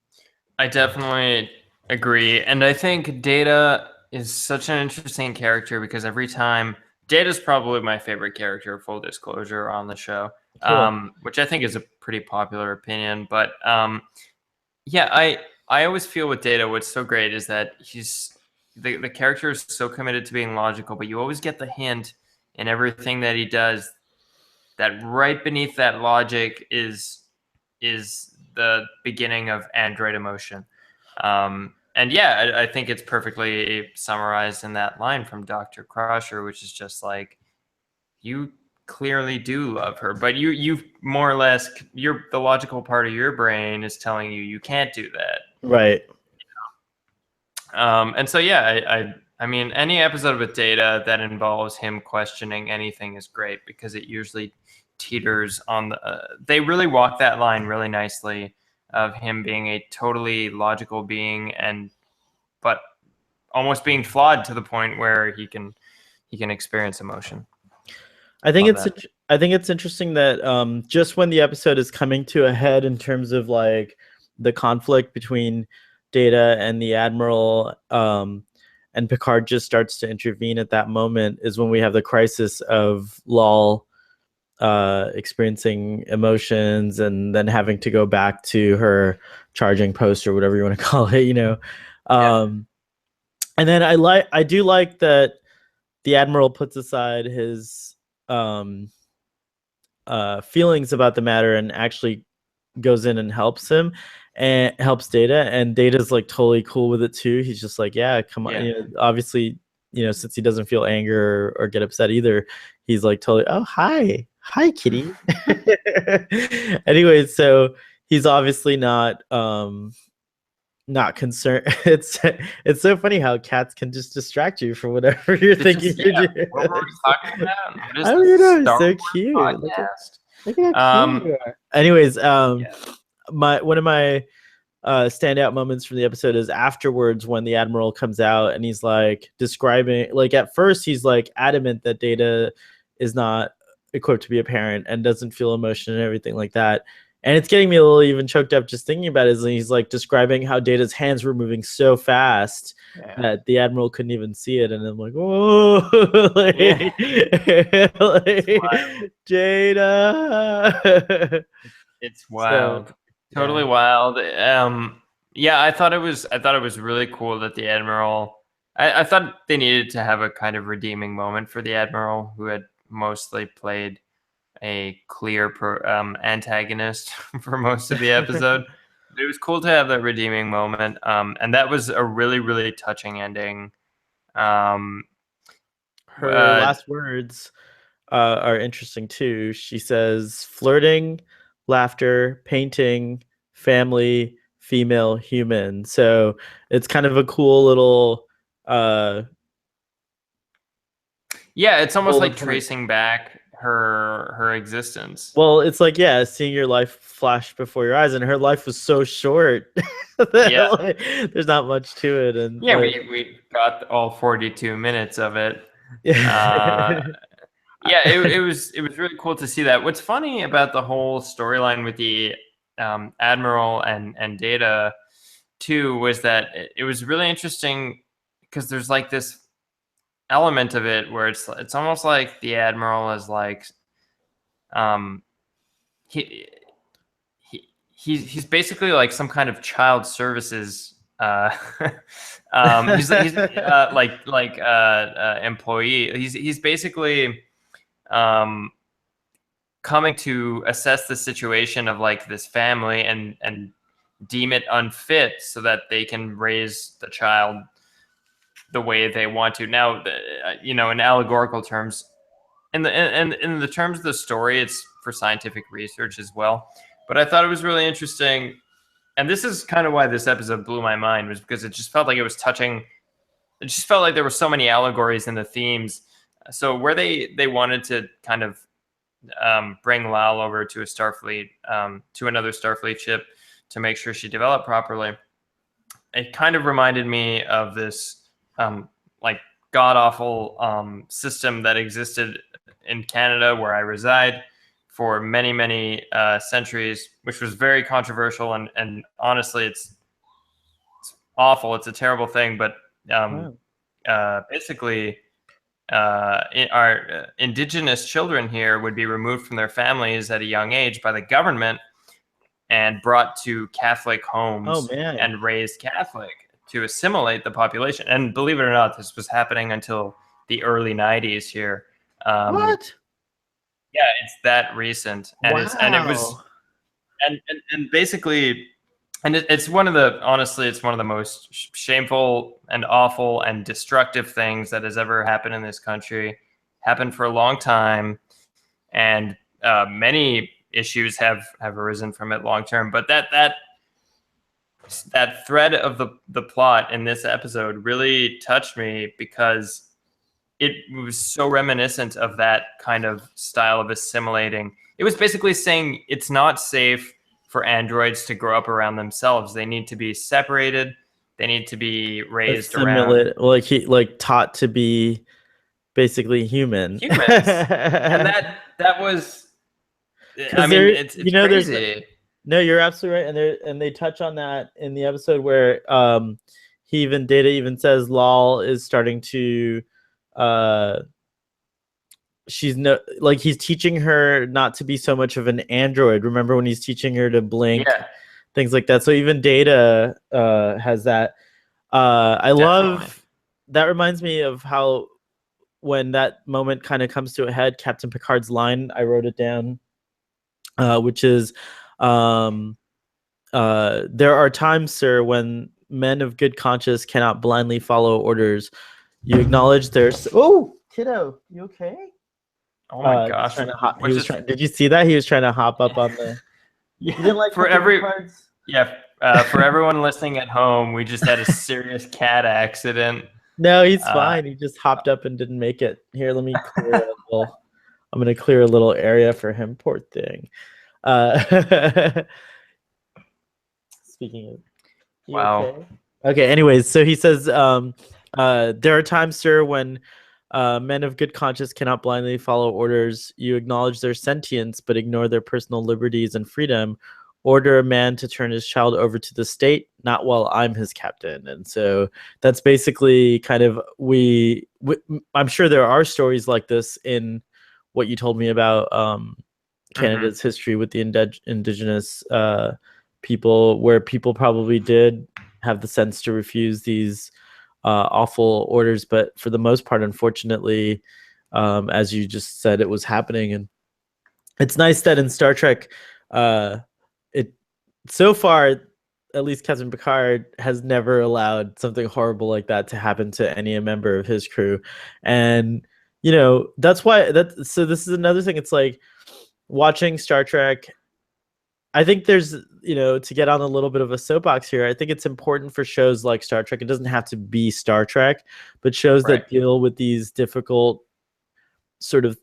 I definitely agree. And I think Data is such an interesting character because every time Data's probably my favorite character, full disclosure, on the show, cool. Which I think is a pretty popular opinion. But yeah, I always feel with Data, what's so great is that the character is so committed to being logical, but you always get the hint in everything that he does that right beneath that logic is the beginning of android emotion. And yeah, I think it's perfectly summarized in that line from Dr. Crusher, which is just like, you clearly do love her, but you more or less, the logical part of your brain is telling you can't do that. Right. And so, yeah, I mean, any episode with Data that involves him questioning anything is great, because it usually teeters on they really walk that line really nicely of him being a totally logical being, but almost being flawed to the point where he can experience emotion. I think it's interesting that just when the episode is coming to a head in terms of like the conflict between Data and the Admiral, and Picard just starts to intervene at that moment, is when we have the crisis of Lal experiencing emotions and then having to go back to her charging post, or whatever you want to call it, and then I do like that the Admiral puts aside his feelings about the matter and actually goes in and helps him and helps Data, and Data's like totally cool with it too. He's just like, yeah, come on. Obviously, since he doesn't feel anger or get upset either, he's like totally, oh, hi kitty. Anyway, so he's obviously not concerned. It's so funny how cats can just distract you from whatever you're thinking you're doing. What were we talking about? I don't know. It's so cute. Look at how cute you are. Anyways, one of my standout moments from the episode is afterwards, when the Admiral comes out and he's like describing, like, at first he's like adamant that Data is not equipped to be a parent and doesn't feel emotion and everything like that. And it's getting me a little even choked up just thinking about it. He's like describing how Data's hands were moving so fast that the Admiral couldn't even see it. And I'm like, whoa, like, Data. It's wild. Totally wild. Yeah, I thought it was really cool that the Admiral. I thought they needed to have a kind of redeeming moment for the Admiral, who had mostly played a clear antagonist for most of the episode. But it was cool to have that redeeming moment, and that was a really, really touching ending. Um, Her uh, last words are interesting too. She says, "Flirting, laughter, painting, family, female, human." So it's kind of a cool little yeah, it's almost bullet like point. tracing back her existence. Well, it's like, yeah, seeing your life flash before your eyes, and her life was so short Yeah, that like, there's not much to it, and yeah, we got all 42 minutes of it. Uh, yeah. yeah, it was really cool to see that. What's funny about the whole storyline with the Admiral and Data too was that it was really interesting because there's like this element of it where it's almost like the Admiral is like um he he's basically like some kind of child services he's employee. He's basically um coming to assess the situation of like this family and deem it unfit so that they can raise the child the way they want to. Now, you know, in allegorical terms, in the terms of the story, it's for scientific research as well. But I thought it was really interesting, and this is kind of why this episode blew my mind, was because it just felt like it was touching. It just felt like there were so many allegories in the themes. So where they wanted to kind of bring Lal over to a Starfleet, to another Starfleet ship to make sure she developed properly, it kind of reminded me of this like god awful system that existed in Canada where I reside for many many centuries, which was very controversial and honestly it's awful. It's a terrible thing, but um, Wow. basically our indigenous children here would be removed from their families at a young age by the government and brought to Catholic Oh homes man. and raised Catholic to assimilate the population. And believe it or not, this was happening until the early 90s here. Um, What? yeah, it's that recent, and it was Wow. and basically, and it's one of the honestly, it's one of the most shameful and awful and destructive things that has ever happened in this country. Happened for a long time, and many issues have arisen from it long term. But that thread of the plot in this episode really touched me because it was so reminiscent of that kind of style of assimilating. It was basically saying it's not safe for androids to grow up around themselves. They need to be separated. They need to be raised around Assimilate, like he like taught to be basically human. humans. And that was I Because mean, there, it's crazy. no, you're absolutely right, and they touch on that in the episode where he even Data even says Lal is starting to uh she's no like he's teaching her not to be so much of an android. Remember when he's teaching her to blink, Yeah, things like that. So even Data has that. I definitely. love that. Reminds me of how when that moment kind of comes to a head, Captain Picard's line, I wrote it down, which is, um, "There are times, sir, when men of good conscience cannot blindly follow orders. You acknowledge there's oh, kiddo, you okay?" Oh my He's gosh, trying to hop. He we're was just trying. Did you see that? He was trying to hop up on the. You yeah didn't like for Captain every Picard's. yeah for everyone listening at home. We just had a serious cat accident. No, he's Uh, fine. He just hopped up and didn't make it. Here, let me clear a little. I'm gonna clear a little area for him. Poor thing. Uh, speaking of, you wow. okay? Okay. Anyways, so he says, there are times, sir, when men of good conscience cannot blindly follow orders. You acknowledge their sentience, but ignore their personal liberties and freedom. Order a man to turn his child over to the state, not while I'm his captain. And so that's basically kind of I'm sure there are stories like this in what you told me about Hmm. Canada's history with the indigenous people, where people probably did have the sense to refuse these awful orders, but for the most part, unfortunately, as you just said, it was happening. And it's nice that in Star Trek, it so far, at least Captain Picard has never allowed something horrible like that to happen to any member of his crew. And that's why so this is another thing. It's like watching Star Trek. I think there's, to get on a little bit of a soapbox here, I think it's important for shows like Star Trek. It doesn't have to be Star Trek, but shows Right. that deal with these difficult sort of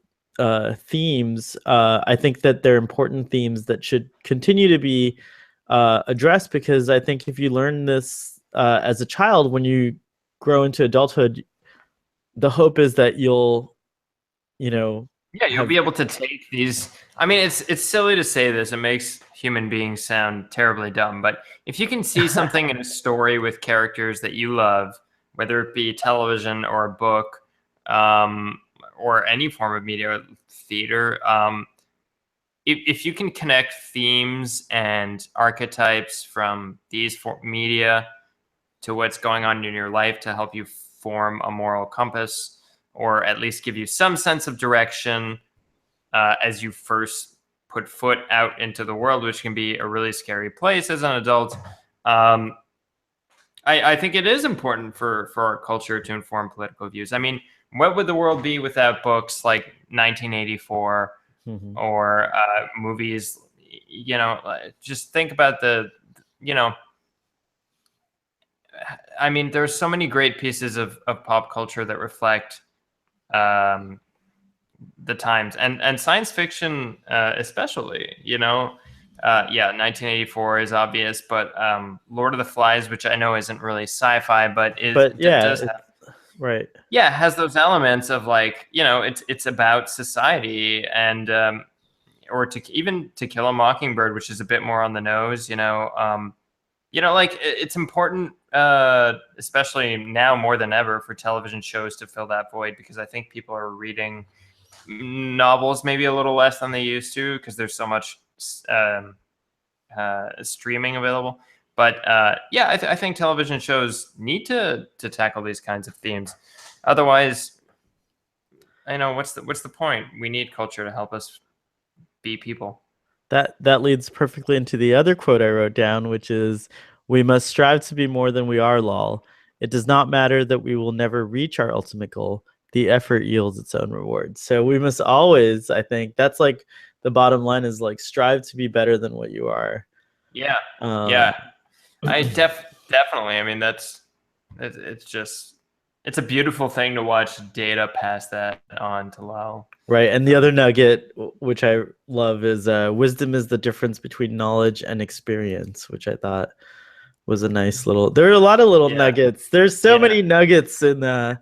themes. I think that they're important themes that should continue to be addressed, because I think if you learn this as a child, when you grow into adulthood, the hope is that you'll, you'll be able to take these. I mean, it's silly to say this. It makes human beings sound terribly dumb, but if you can see something in a story with characters that you love, whether it be television or a book, or any form of media, theater, if you can connect themes and archetypes from these media to what's going on in your life to help you form a moral compass, or at least give you some sense of direction as you first put foot out into the world, which can be a really scary place as an adult. I think it is important for our culture to inform political views. I mean, what would the world be without books like 1984 or movies? Just think about I mean, there's so many great pieces of pop culture that reflect the times, and science fiction especially. 1984 is obvious, but Lord of the Flies, which I know isn't really sci-fi, but does have, right, has those elements of it's about society, and or To Kill a Mockingbird, which is a bit more on the nose. It's important, especially now more than ever, for television shows to fill that void, because I think people are reading novels maybe a little less than they used to, because there's so much streaming available. But I think television shows need to tackle these kinds of themes. Otherwise, what's the point? We need culture to help us be people. That leads perfectly into the other quote I wrote down, which is, "We must strive to be more than we are, lol. It does not matter that we will never reach our ultimate goal. The effort yields its own reward." So we must always, I think that's like the bottom line, is like, strive to be better than what you are. Yeah. I definitely. I mean, it's a beautiful thing to watch Data pass that on to Lal. Right. And the other nugget, which I love, is wisdom is the difference between knowledge and experience, which I thought was a nice little. There are a lot of little nuggets. There's so many nuggets in the.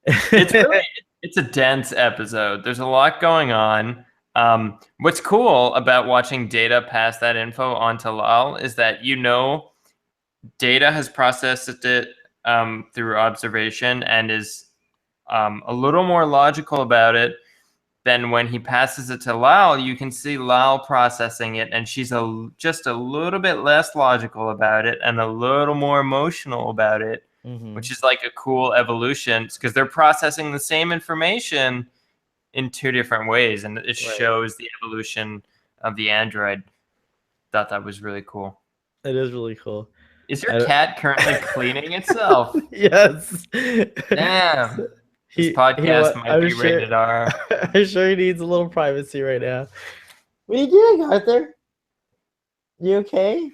It's a dense episode. There's a lot going on. What's cool about watching Data pass that info on to Lal is that Data has processed it through observation and is a little more logical about it. Then when he passes it to Lal, you can see Lal processing it, and she's just a little bit less logical about it and a little more emotional about it, which is like a cool evolution, because they're processing the same information in two different ways, and it shows the evolution of the android. Thought that was really cool. It is really cool. Is your cat currently cleaning itself? Yes. Damn. This podcast might be rated R. I'm sure he needs a little privacy right now. What are you doing, Arthur? You okay?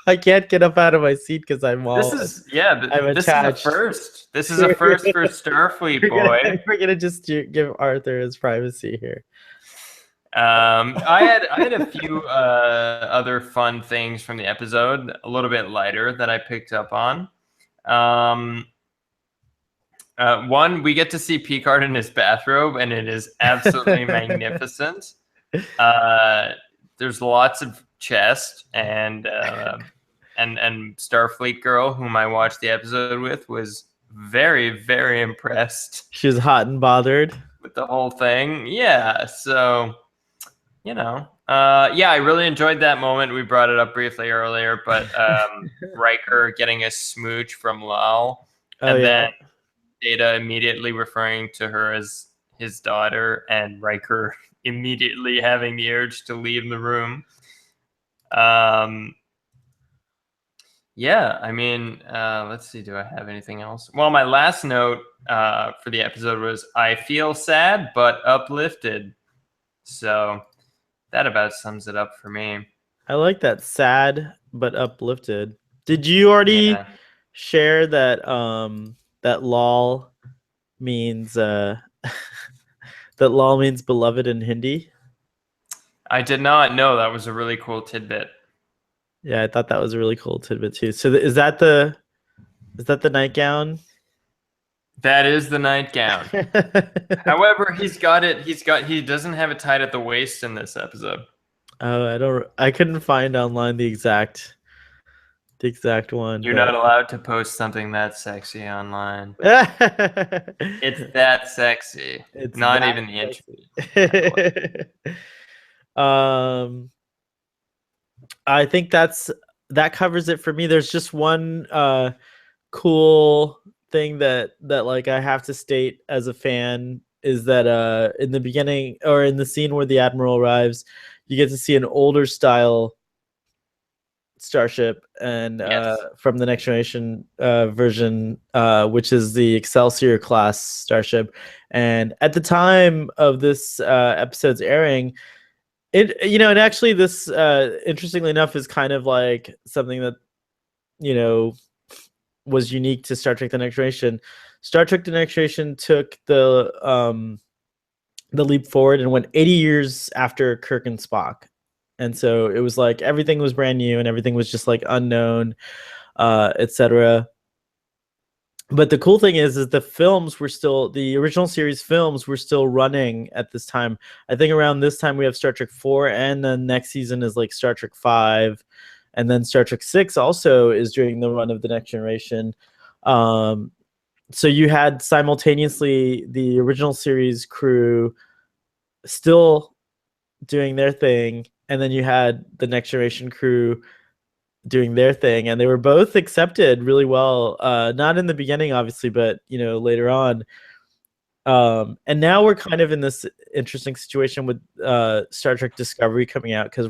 I can't get up out of my seat because I'm attached. This is a first. This is a first for Starfleet, boy. We're gonna just give Arthur his privacy here. I had a few other fun things from the episode, a little bit lighter, that I picked up on. One, we get to see Picard in his bathrobe, and it is absolutely magnificent. There's lots of chest, and Starfleet girl, whom I watched the episode with, was very, very impressed. She was hot and bothered with the whole thing. Yeah, so Yeah, I really enjoyed that moment. We brought it up briefly earlier, but Riker getting a smooch from Lal, Oh and yeah. then Data immediately referring to her as his daughter, and Riker immediately having the urge to leave the room. Um, yeah, I mean, let's see. Do I have anything else? Well, my last note for the episode was I feel sad but uplifted. So that about sums it up for me. I like that, sad but uplifted. Did you already Yeah, share that that lol means that lol means beloved in Hindi? I did not know that was a really cool tidbit. Yeah, I thought that was a really cool tidbit too. So is that the nightgown? That is the nightgown. However, he doesn't have it tied at the waist in this episode. Oh, I couldn't find online the exact one, You're but not allowed to post something that sexy online. It's it's that sexy. Not that even the intro. sexy. um I think that covers it for me. There's just one cool thing that like I have to state as a fan is that in the beginning or in the scene where the admiral arrives, you get to see an older style starship and Yes. from the next generation version, which is the Excelsior class starship. And at the time of this episode's airing, and actually this interestingly enough is kind of like something that you know was unique to Star Trek: The Next Generation. Star Trek: The Next Generation took the leap forward and went 80 years after Kirk and Spock. And so it was like everything was brand new and everything was just like unknown, etc. But the cool thing is the original series films were still running at this time. I think around this time we have Star Trek 4, and then next season is like Star Trek 5, and then Star Trek 6 also is during the run of the Next Generation. Um, so you had simultaneously the original series crew still doing their thing, and then you had the Next Generation crew doing their thing, and they were both accepted really well. Not in the beginning, obviously, but later on. And now we're kind of in this interesting situation with Star Trek Discovery coming out because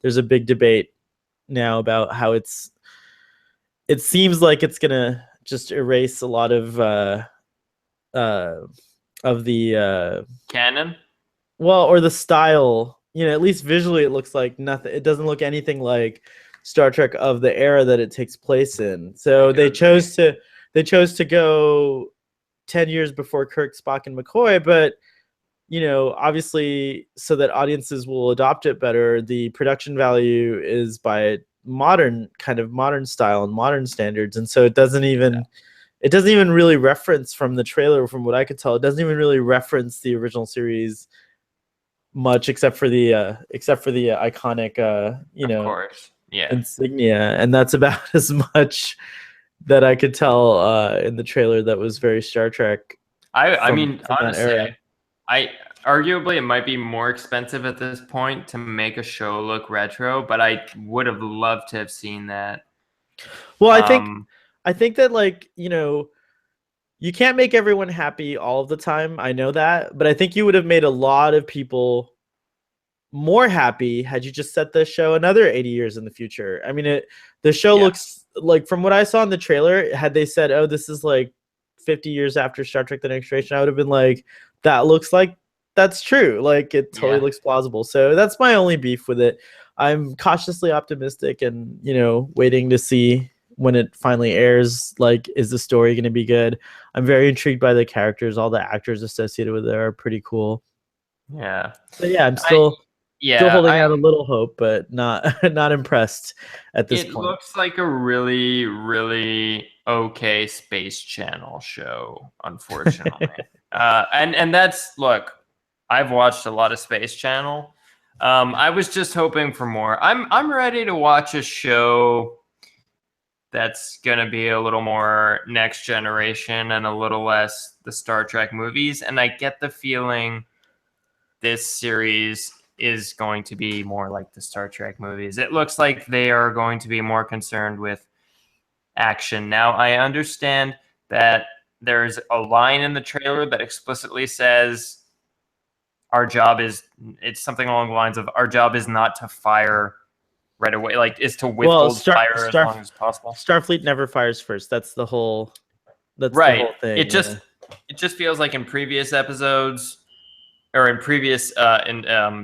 there's a big debate now about how it seems like it's gonna just erase a lot uh, of the Canon? or the style. At least visually, it looks like nothing. It doesn't look anything like Star Trek of the era that it takes place in. I So could agree. they chose to go 10 years before Kirk, Spock, and McCoy, but obviously, so that audiences will adopt it better, the production value is by modern style and modern standards, and so it doesn't even really reference from the trailer, from what I could tell, it doesn't even really reference the original series much, except for the iconic Of course. Yeah. insignia, and that's about as much that I could tell in the trailer that was very Star Trek I mean, from that honestly, era. I arguably it might be more expensive at this point to make a show look retro, but I would have loved to have seen that. Well, Um, I think that like you can't make everyone happy all of the time. I know that, but I think you would have made a lot of people more happy had you just set the show another 80 years in the future. I mean, the show yeah, looks like, from what I saw in the trailer, had they said, "Oh, this is like 50 years after Star Trek: The Next Generation," I would have been like, "That looks like that's true. Like it totally yeah. looks plausible." So that's my only beef with it. I'm cautiously optimistic and, waiting to see when it finally airs, like, is the story going to be good? I'm very intrigued by the characters. All the actors associated with it are pretty cool. Yeah. So yeah, I'm I still yeah, holding I out a little hope, but not not impressed at this it point. looks like a really, really okay Space Channel show, unfortunately. And that's look, I've watched a lot of Space Channel. I was just hoping for more. I'm ready to watch a show that's gonna be a little more next generation and a little less the Star Trek movies. And I get the feeling this series is going to be more like the Star Trek movies. It looks like they are going to be more concerned with action. Now, I understand that there's a line in the trailer that explicitly says our job is, it's something along the lines of, our job is not to fire right away, like is to withhold fire as long as possible. Starfleet never fires first. That's the whole right. The whole thing. It just feels like in previous episodes or in previous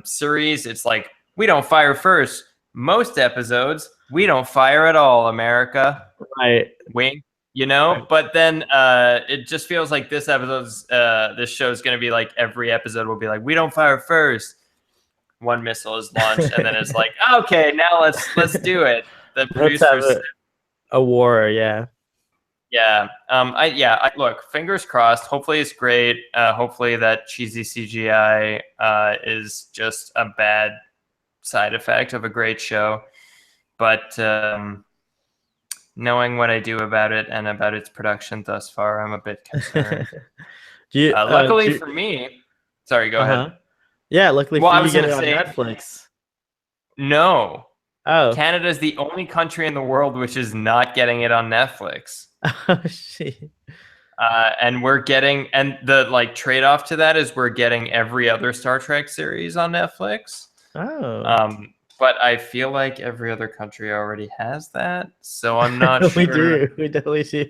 series, it's like, we don't fire first. Most episodes, we don't fire at all, America. Right. Wink. But then it just feels like this show is going to be like, every episode will be like, we don't fire first. One missile is launched, and then it's like, okay, now let's do it. The producers, let's have a war, yeah. Yeah. Look, fingers crossed. Hopefully it's great. Hopefully that cheesy CGI is just a bad side effect of a great show. But knowing what I do about it and about its production thus far, I'm a bit concerned. Luckily for me, sorry, go ahead. Yeah, luckily for you, you get it on Netflix. No. Oh. Canada is the only country in the world which is not getting it on Netflix. Oh, shit. And we're getting, and the like trade-off to that is we're getting every other Star Trek series on Netflix. Oh. But I feel like every other country already has that, so I'm not sure. We definitely do.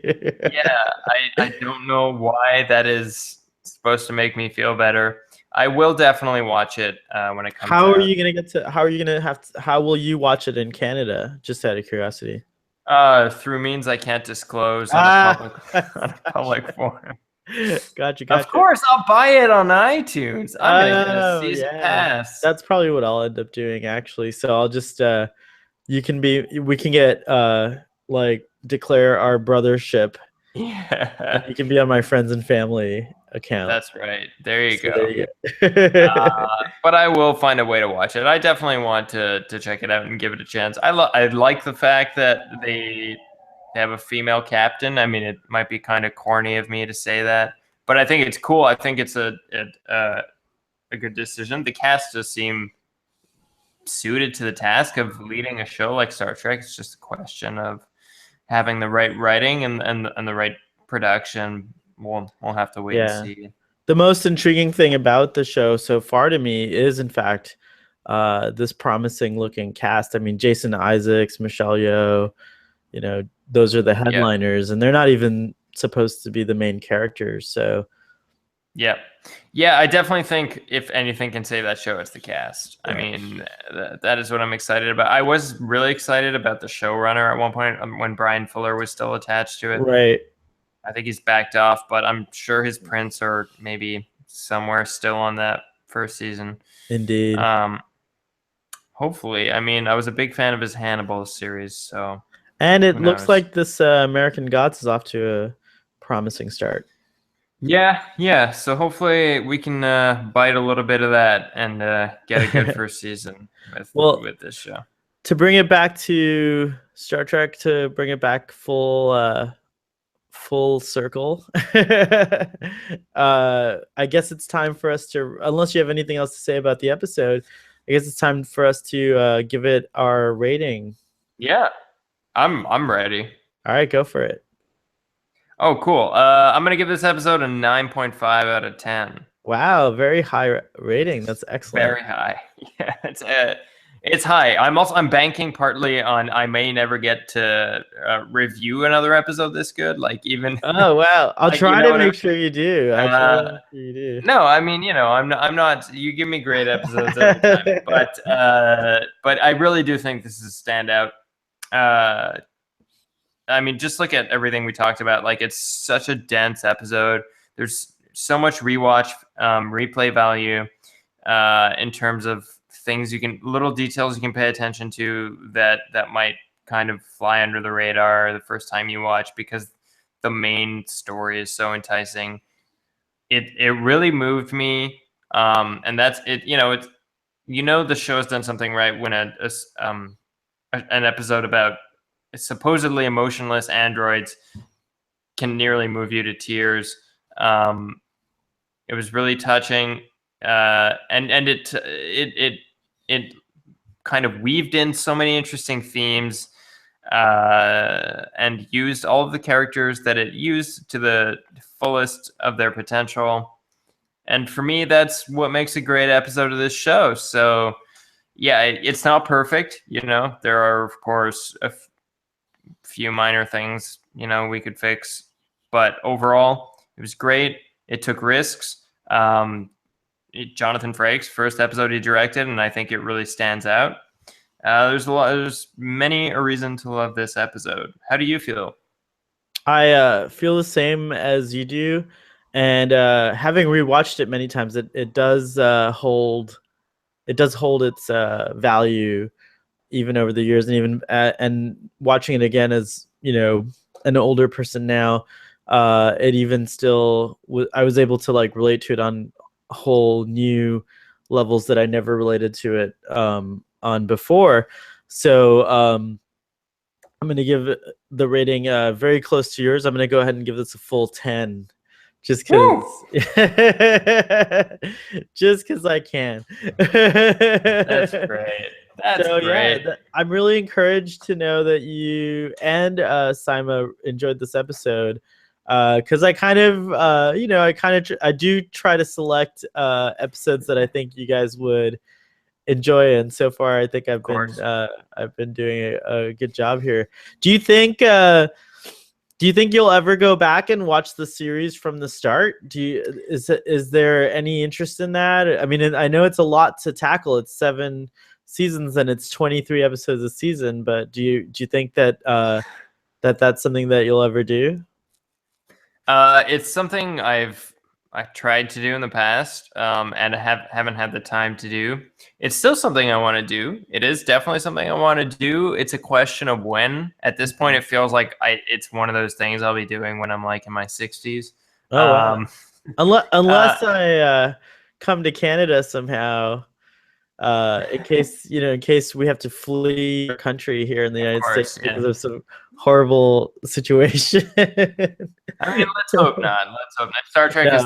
Yeah, I don't know why that is supposed to make me feel better. I will definitely watch it when it comes out. How will you watch it in Canada? Just out of curiosity. Through means I can't disclose on a public forum. Gotcha. Of course, I'll buy it on iTunes. I'm gonna get a season pass. That's probably what I'll end up doing, actually. So I'll just we can get like declare our brothership. Yeah. And you can be on my friends and family account. That's right. There you go. But I will find a way to watch it. I definitely want to check it out and give it a chance. I like the fact that they have a female captain. I mean, it might be kind of corny of me to say that, but I think it's cool. I think it's a good decision. The cast just seem suited to the task of leading a show like Star Trek. It's just a question of having the right writing and the right production. We'll have to wait and see. The most intriguing thing about the show so far to me is, in fact, this promising looking cast. I mean, Jason Isaacs, Michelle Yeoh, those are the headliners, and they're not even supposed to be the main characters. So, yeah, I definitely think if anything can save that show, it's the cast. I mean, that is what I'm excited about. I was really excited about the showrunner at one point when Brian Fuller was still attached to it. Right. I think he's backed off, but I'm sure his prints are maybe somewhere still on that first season. Indeed. Hopefully. I mean, I was a big fan of his Hannibal series, so. And it looks like this American Gods is off to a promising start. Yeah. So hopefully we can bite a little bit of that and get a good first season with this show. To bring it back to Star Trek, to bring it back full circle, I guess it's time for us to, unless you have anything else to say about the episode, I guess it's time for us to give it our rating. Yeah, I'm ready. All right, go for it. Oh, cool. I'm gonna give this episode a 9.5 out of 10. Wow, very high rating. That's excellent. Very high. Yeah, it's high. I'm banking partly on I may never get to review another episode this good. Like even. Oh wow! I'll try to make sure you do. No, I mean, I'm not. You give me great episodes every time, but I really do think this is a standout. I mean, just look at everything we talked about. Like, it's such a dense episode. There's so much rewatch, replay value in terms of things little details you can pay attention to that might kind of fly under the radar the first time you watch because the main story is so enticing. It really moved me, and that's it. The show has done something right when an episode about supposedly emotionless androids can nearly move you to tears. It was really touching, and it it kind of weaved in so many interesting themes, and used all of the characters that it used to the fullest of their potential. And for me, that's what makes a great episode of this show. So yeah, it's not perfect. There are, of course, few minor things, we could fix. But overall, it was great. It took risks. Jonathan Frakes, first episode he directed, and I think it really stands out. There's many a reason to love this episode. How do you feel? I feel the same as you do, and having rewatched it many times, it does hold its value even over the years, and even and watching it again as an older person now, it even still I was able to like relate to it on whole new levels that I never related to it on before. So I'm going to give the rating very close to yours. I'm going to go ahead and give this a full 10 just because just because I can. That's great. That's great. Yeah, I'm really encouraged to know that you and Sima enjoyed this episode, because I kind of I do try to select episodes that I think you guys would enjoy, and so far I think I've been doing a good job here. Do you think you'll ever go back and watch the series from the start? Is there any interest in that? I mean, I know it's a lot to tackle. It's 7 seasons and it's 23 episodes a season, but do you think that that's something that you'll ever do? It's something I've tried to do in the past, and haven't had the time to do. It's still something I want to do. It is definitely something I want to do. It's a question of when. At this point, it feels like it's one of those things I'll be doing when I'm like in my 60s. Oh wow! Unless I come to Canada somehow, in case we have to flee our country here in the United States because of some horrible situation. I mean, let's hope not. Let's hope not. If Star Trek has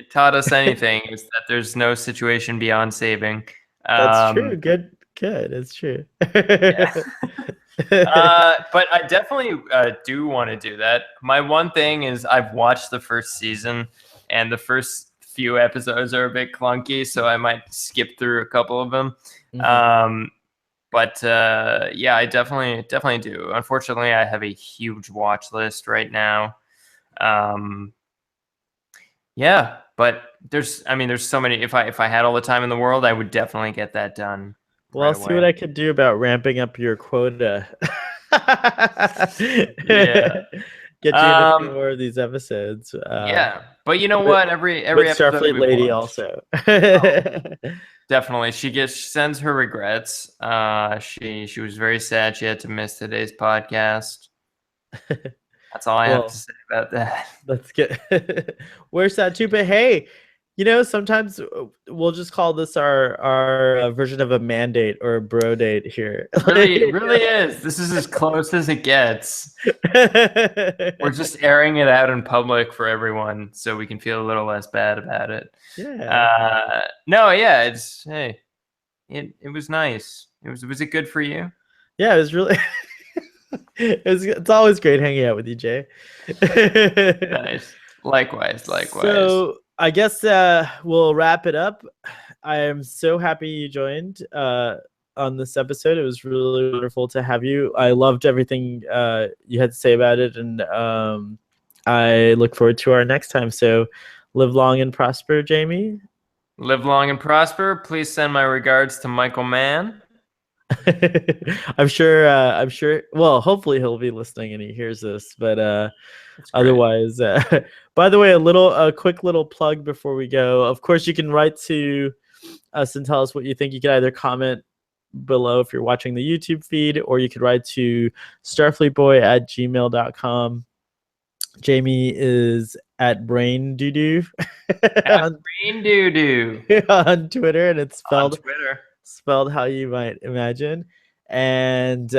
taught us anything, is that there's no situation beyond saving. That's true. Good. It's true. Yeah. But I definitely do want to do that. My one thing is I've watched the first season, and the first few episodes are a bit clunky, so I might skip through a couple of them. Mm-hmm. But yeah, I definitely do. Unfortunately, I have a huge watch list right now. Yeah, but there's so many. If I had all the time in the world, I would definitely get that done. Well, I'll see what I could do about ramping up your quota. Yeah. Get you in a few more of these episodes. Yeah, but you know what? Every episode Starfleet lady also. Definitely, she sends her regrets. She was very sad she had to miss today's podcast. That's all I have to say about that. That's good. We're sad too, but hey, sometimes we'll just call this our version of a mandate or a bro date here. It really is. This is as close as it gets. We're just airing it out in public for everyone so we can feel a little less bad about it. Yeah. No, yeah, it was nice. Was it good for you? Yeah, it was really it's always great hanging out with you, Jay. Nice. Likewise. So I guess we'll wrap it up. I am so happy you joined on this episode. It was really wonderful to have you. I loved everything you had to say about it, and I look forward to our next time. So live long and prosper, Jamie. Live long and prosper. Please send my regards to Michael Mann. I'm sure. Well, hopefully he'll be listening and he hears this. But otherwise, by the way, a quick little plug before we go. Of course, you can write to us and tell us what you think. You can either comment below if you're watching the YouTube feed, or you could write to starfleetboy@gmail.com. Jamie is at brain doo on brain doo on Twitter, and it's spelled how you might imagine. And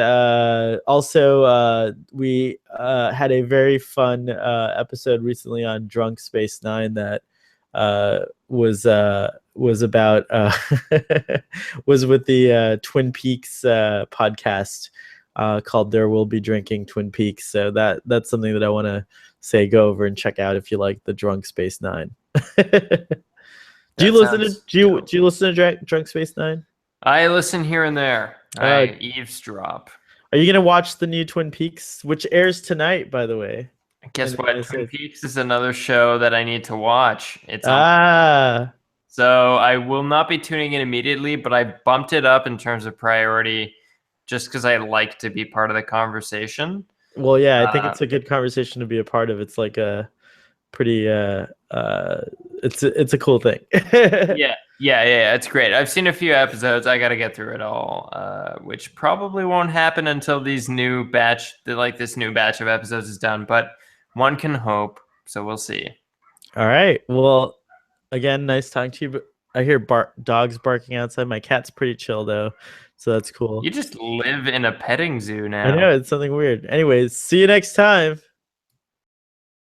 also we had a very fun episode recently on Drunk Space Nine that was about was with the Twin Peaks podcast called "There Will Be Drinking Twin Peaks." So that's something that I want to say go over and check out if you like the Drunk Space Nine. Do you That listen to sounds dope. do you listen to Drunk Space Nine? I listen here and there. Uh, I eavesdrop. are you gonna watch the new Twin Peaks, which airs tonight, by the way, in Guess the what? United Twin States? Peaks is another show that I need to watch. It's on, Ah, so I will not be tuning in immediately, but I bumped it up in terms of priority just because I like to be part of the conversation. well, yeah, I think Uh, it's a good conversation to be a part of. It's like a pretty it's a cool thing. yeah, it's great. I've seen a few episodes. I got to get through it all, which probably won't happen until this new batch of episodes is done. But one can hope. So we'll see. All right. Well, again, nice talking to you. But I hear dogs barking outside. My cat's pretty chill though, so that's cool. You just live in a petting zoo I now. know it's something weird. Anyways, see you next time.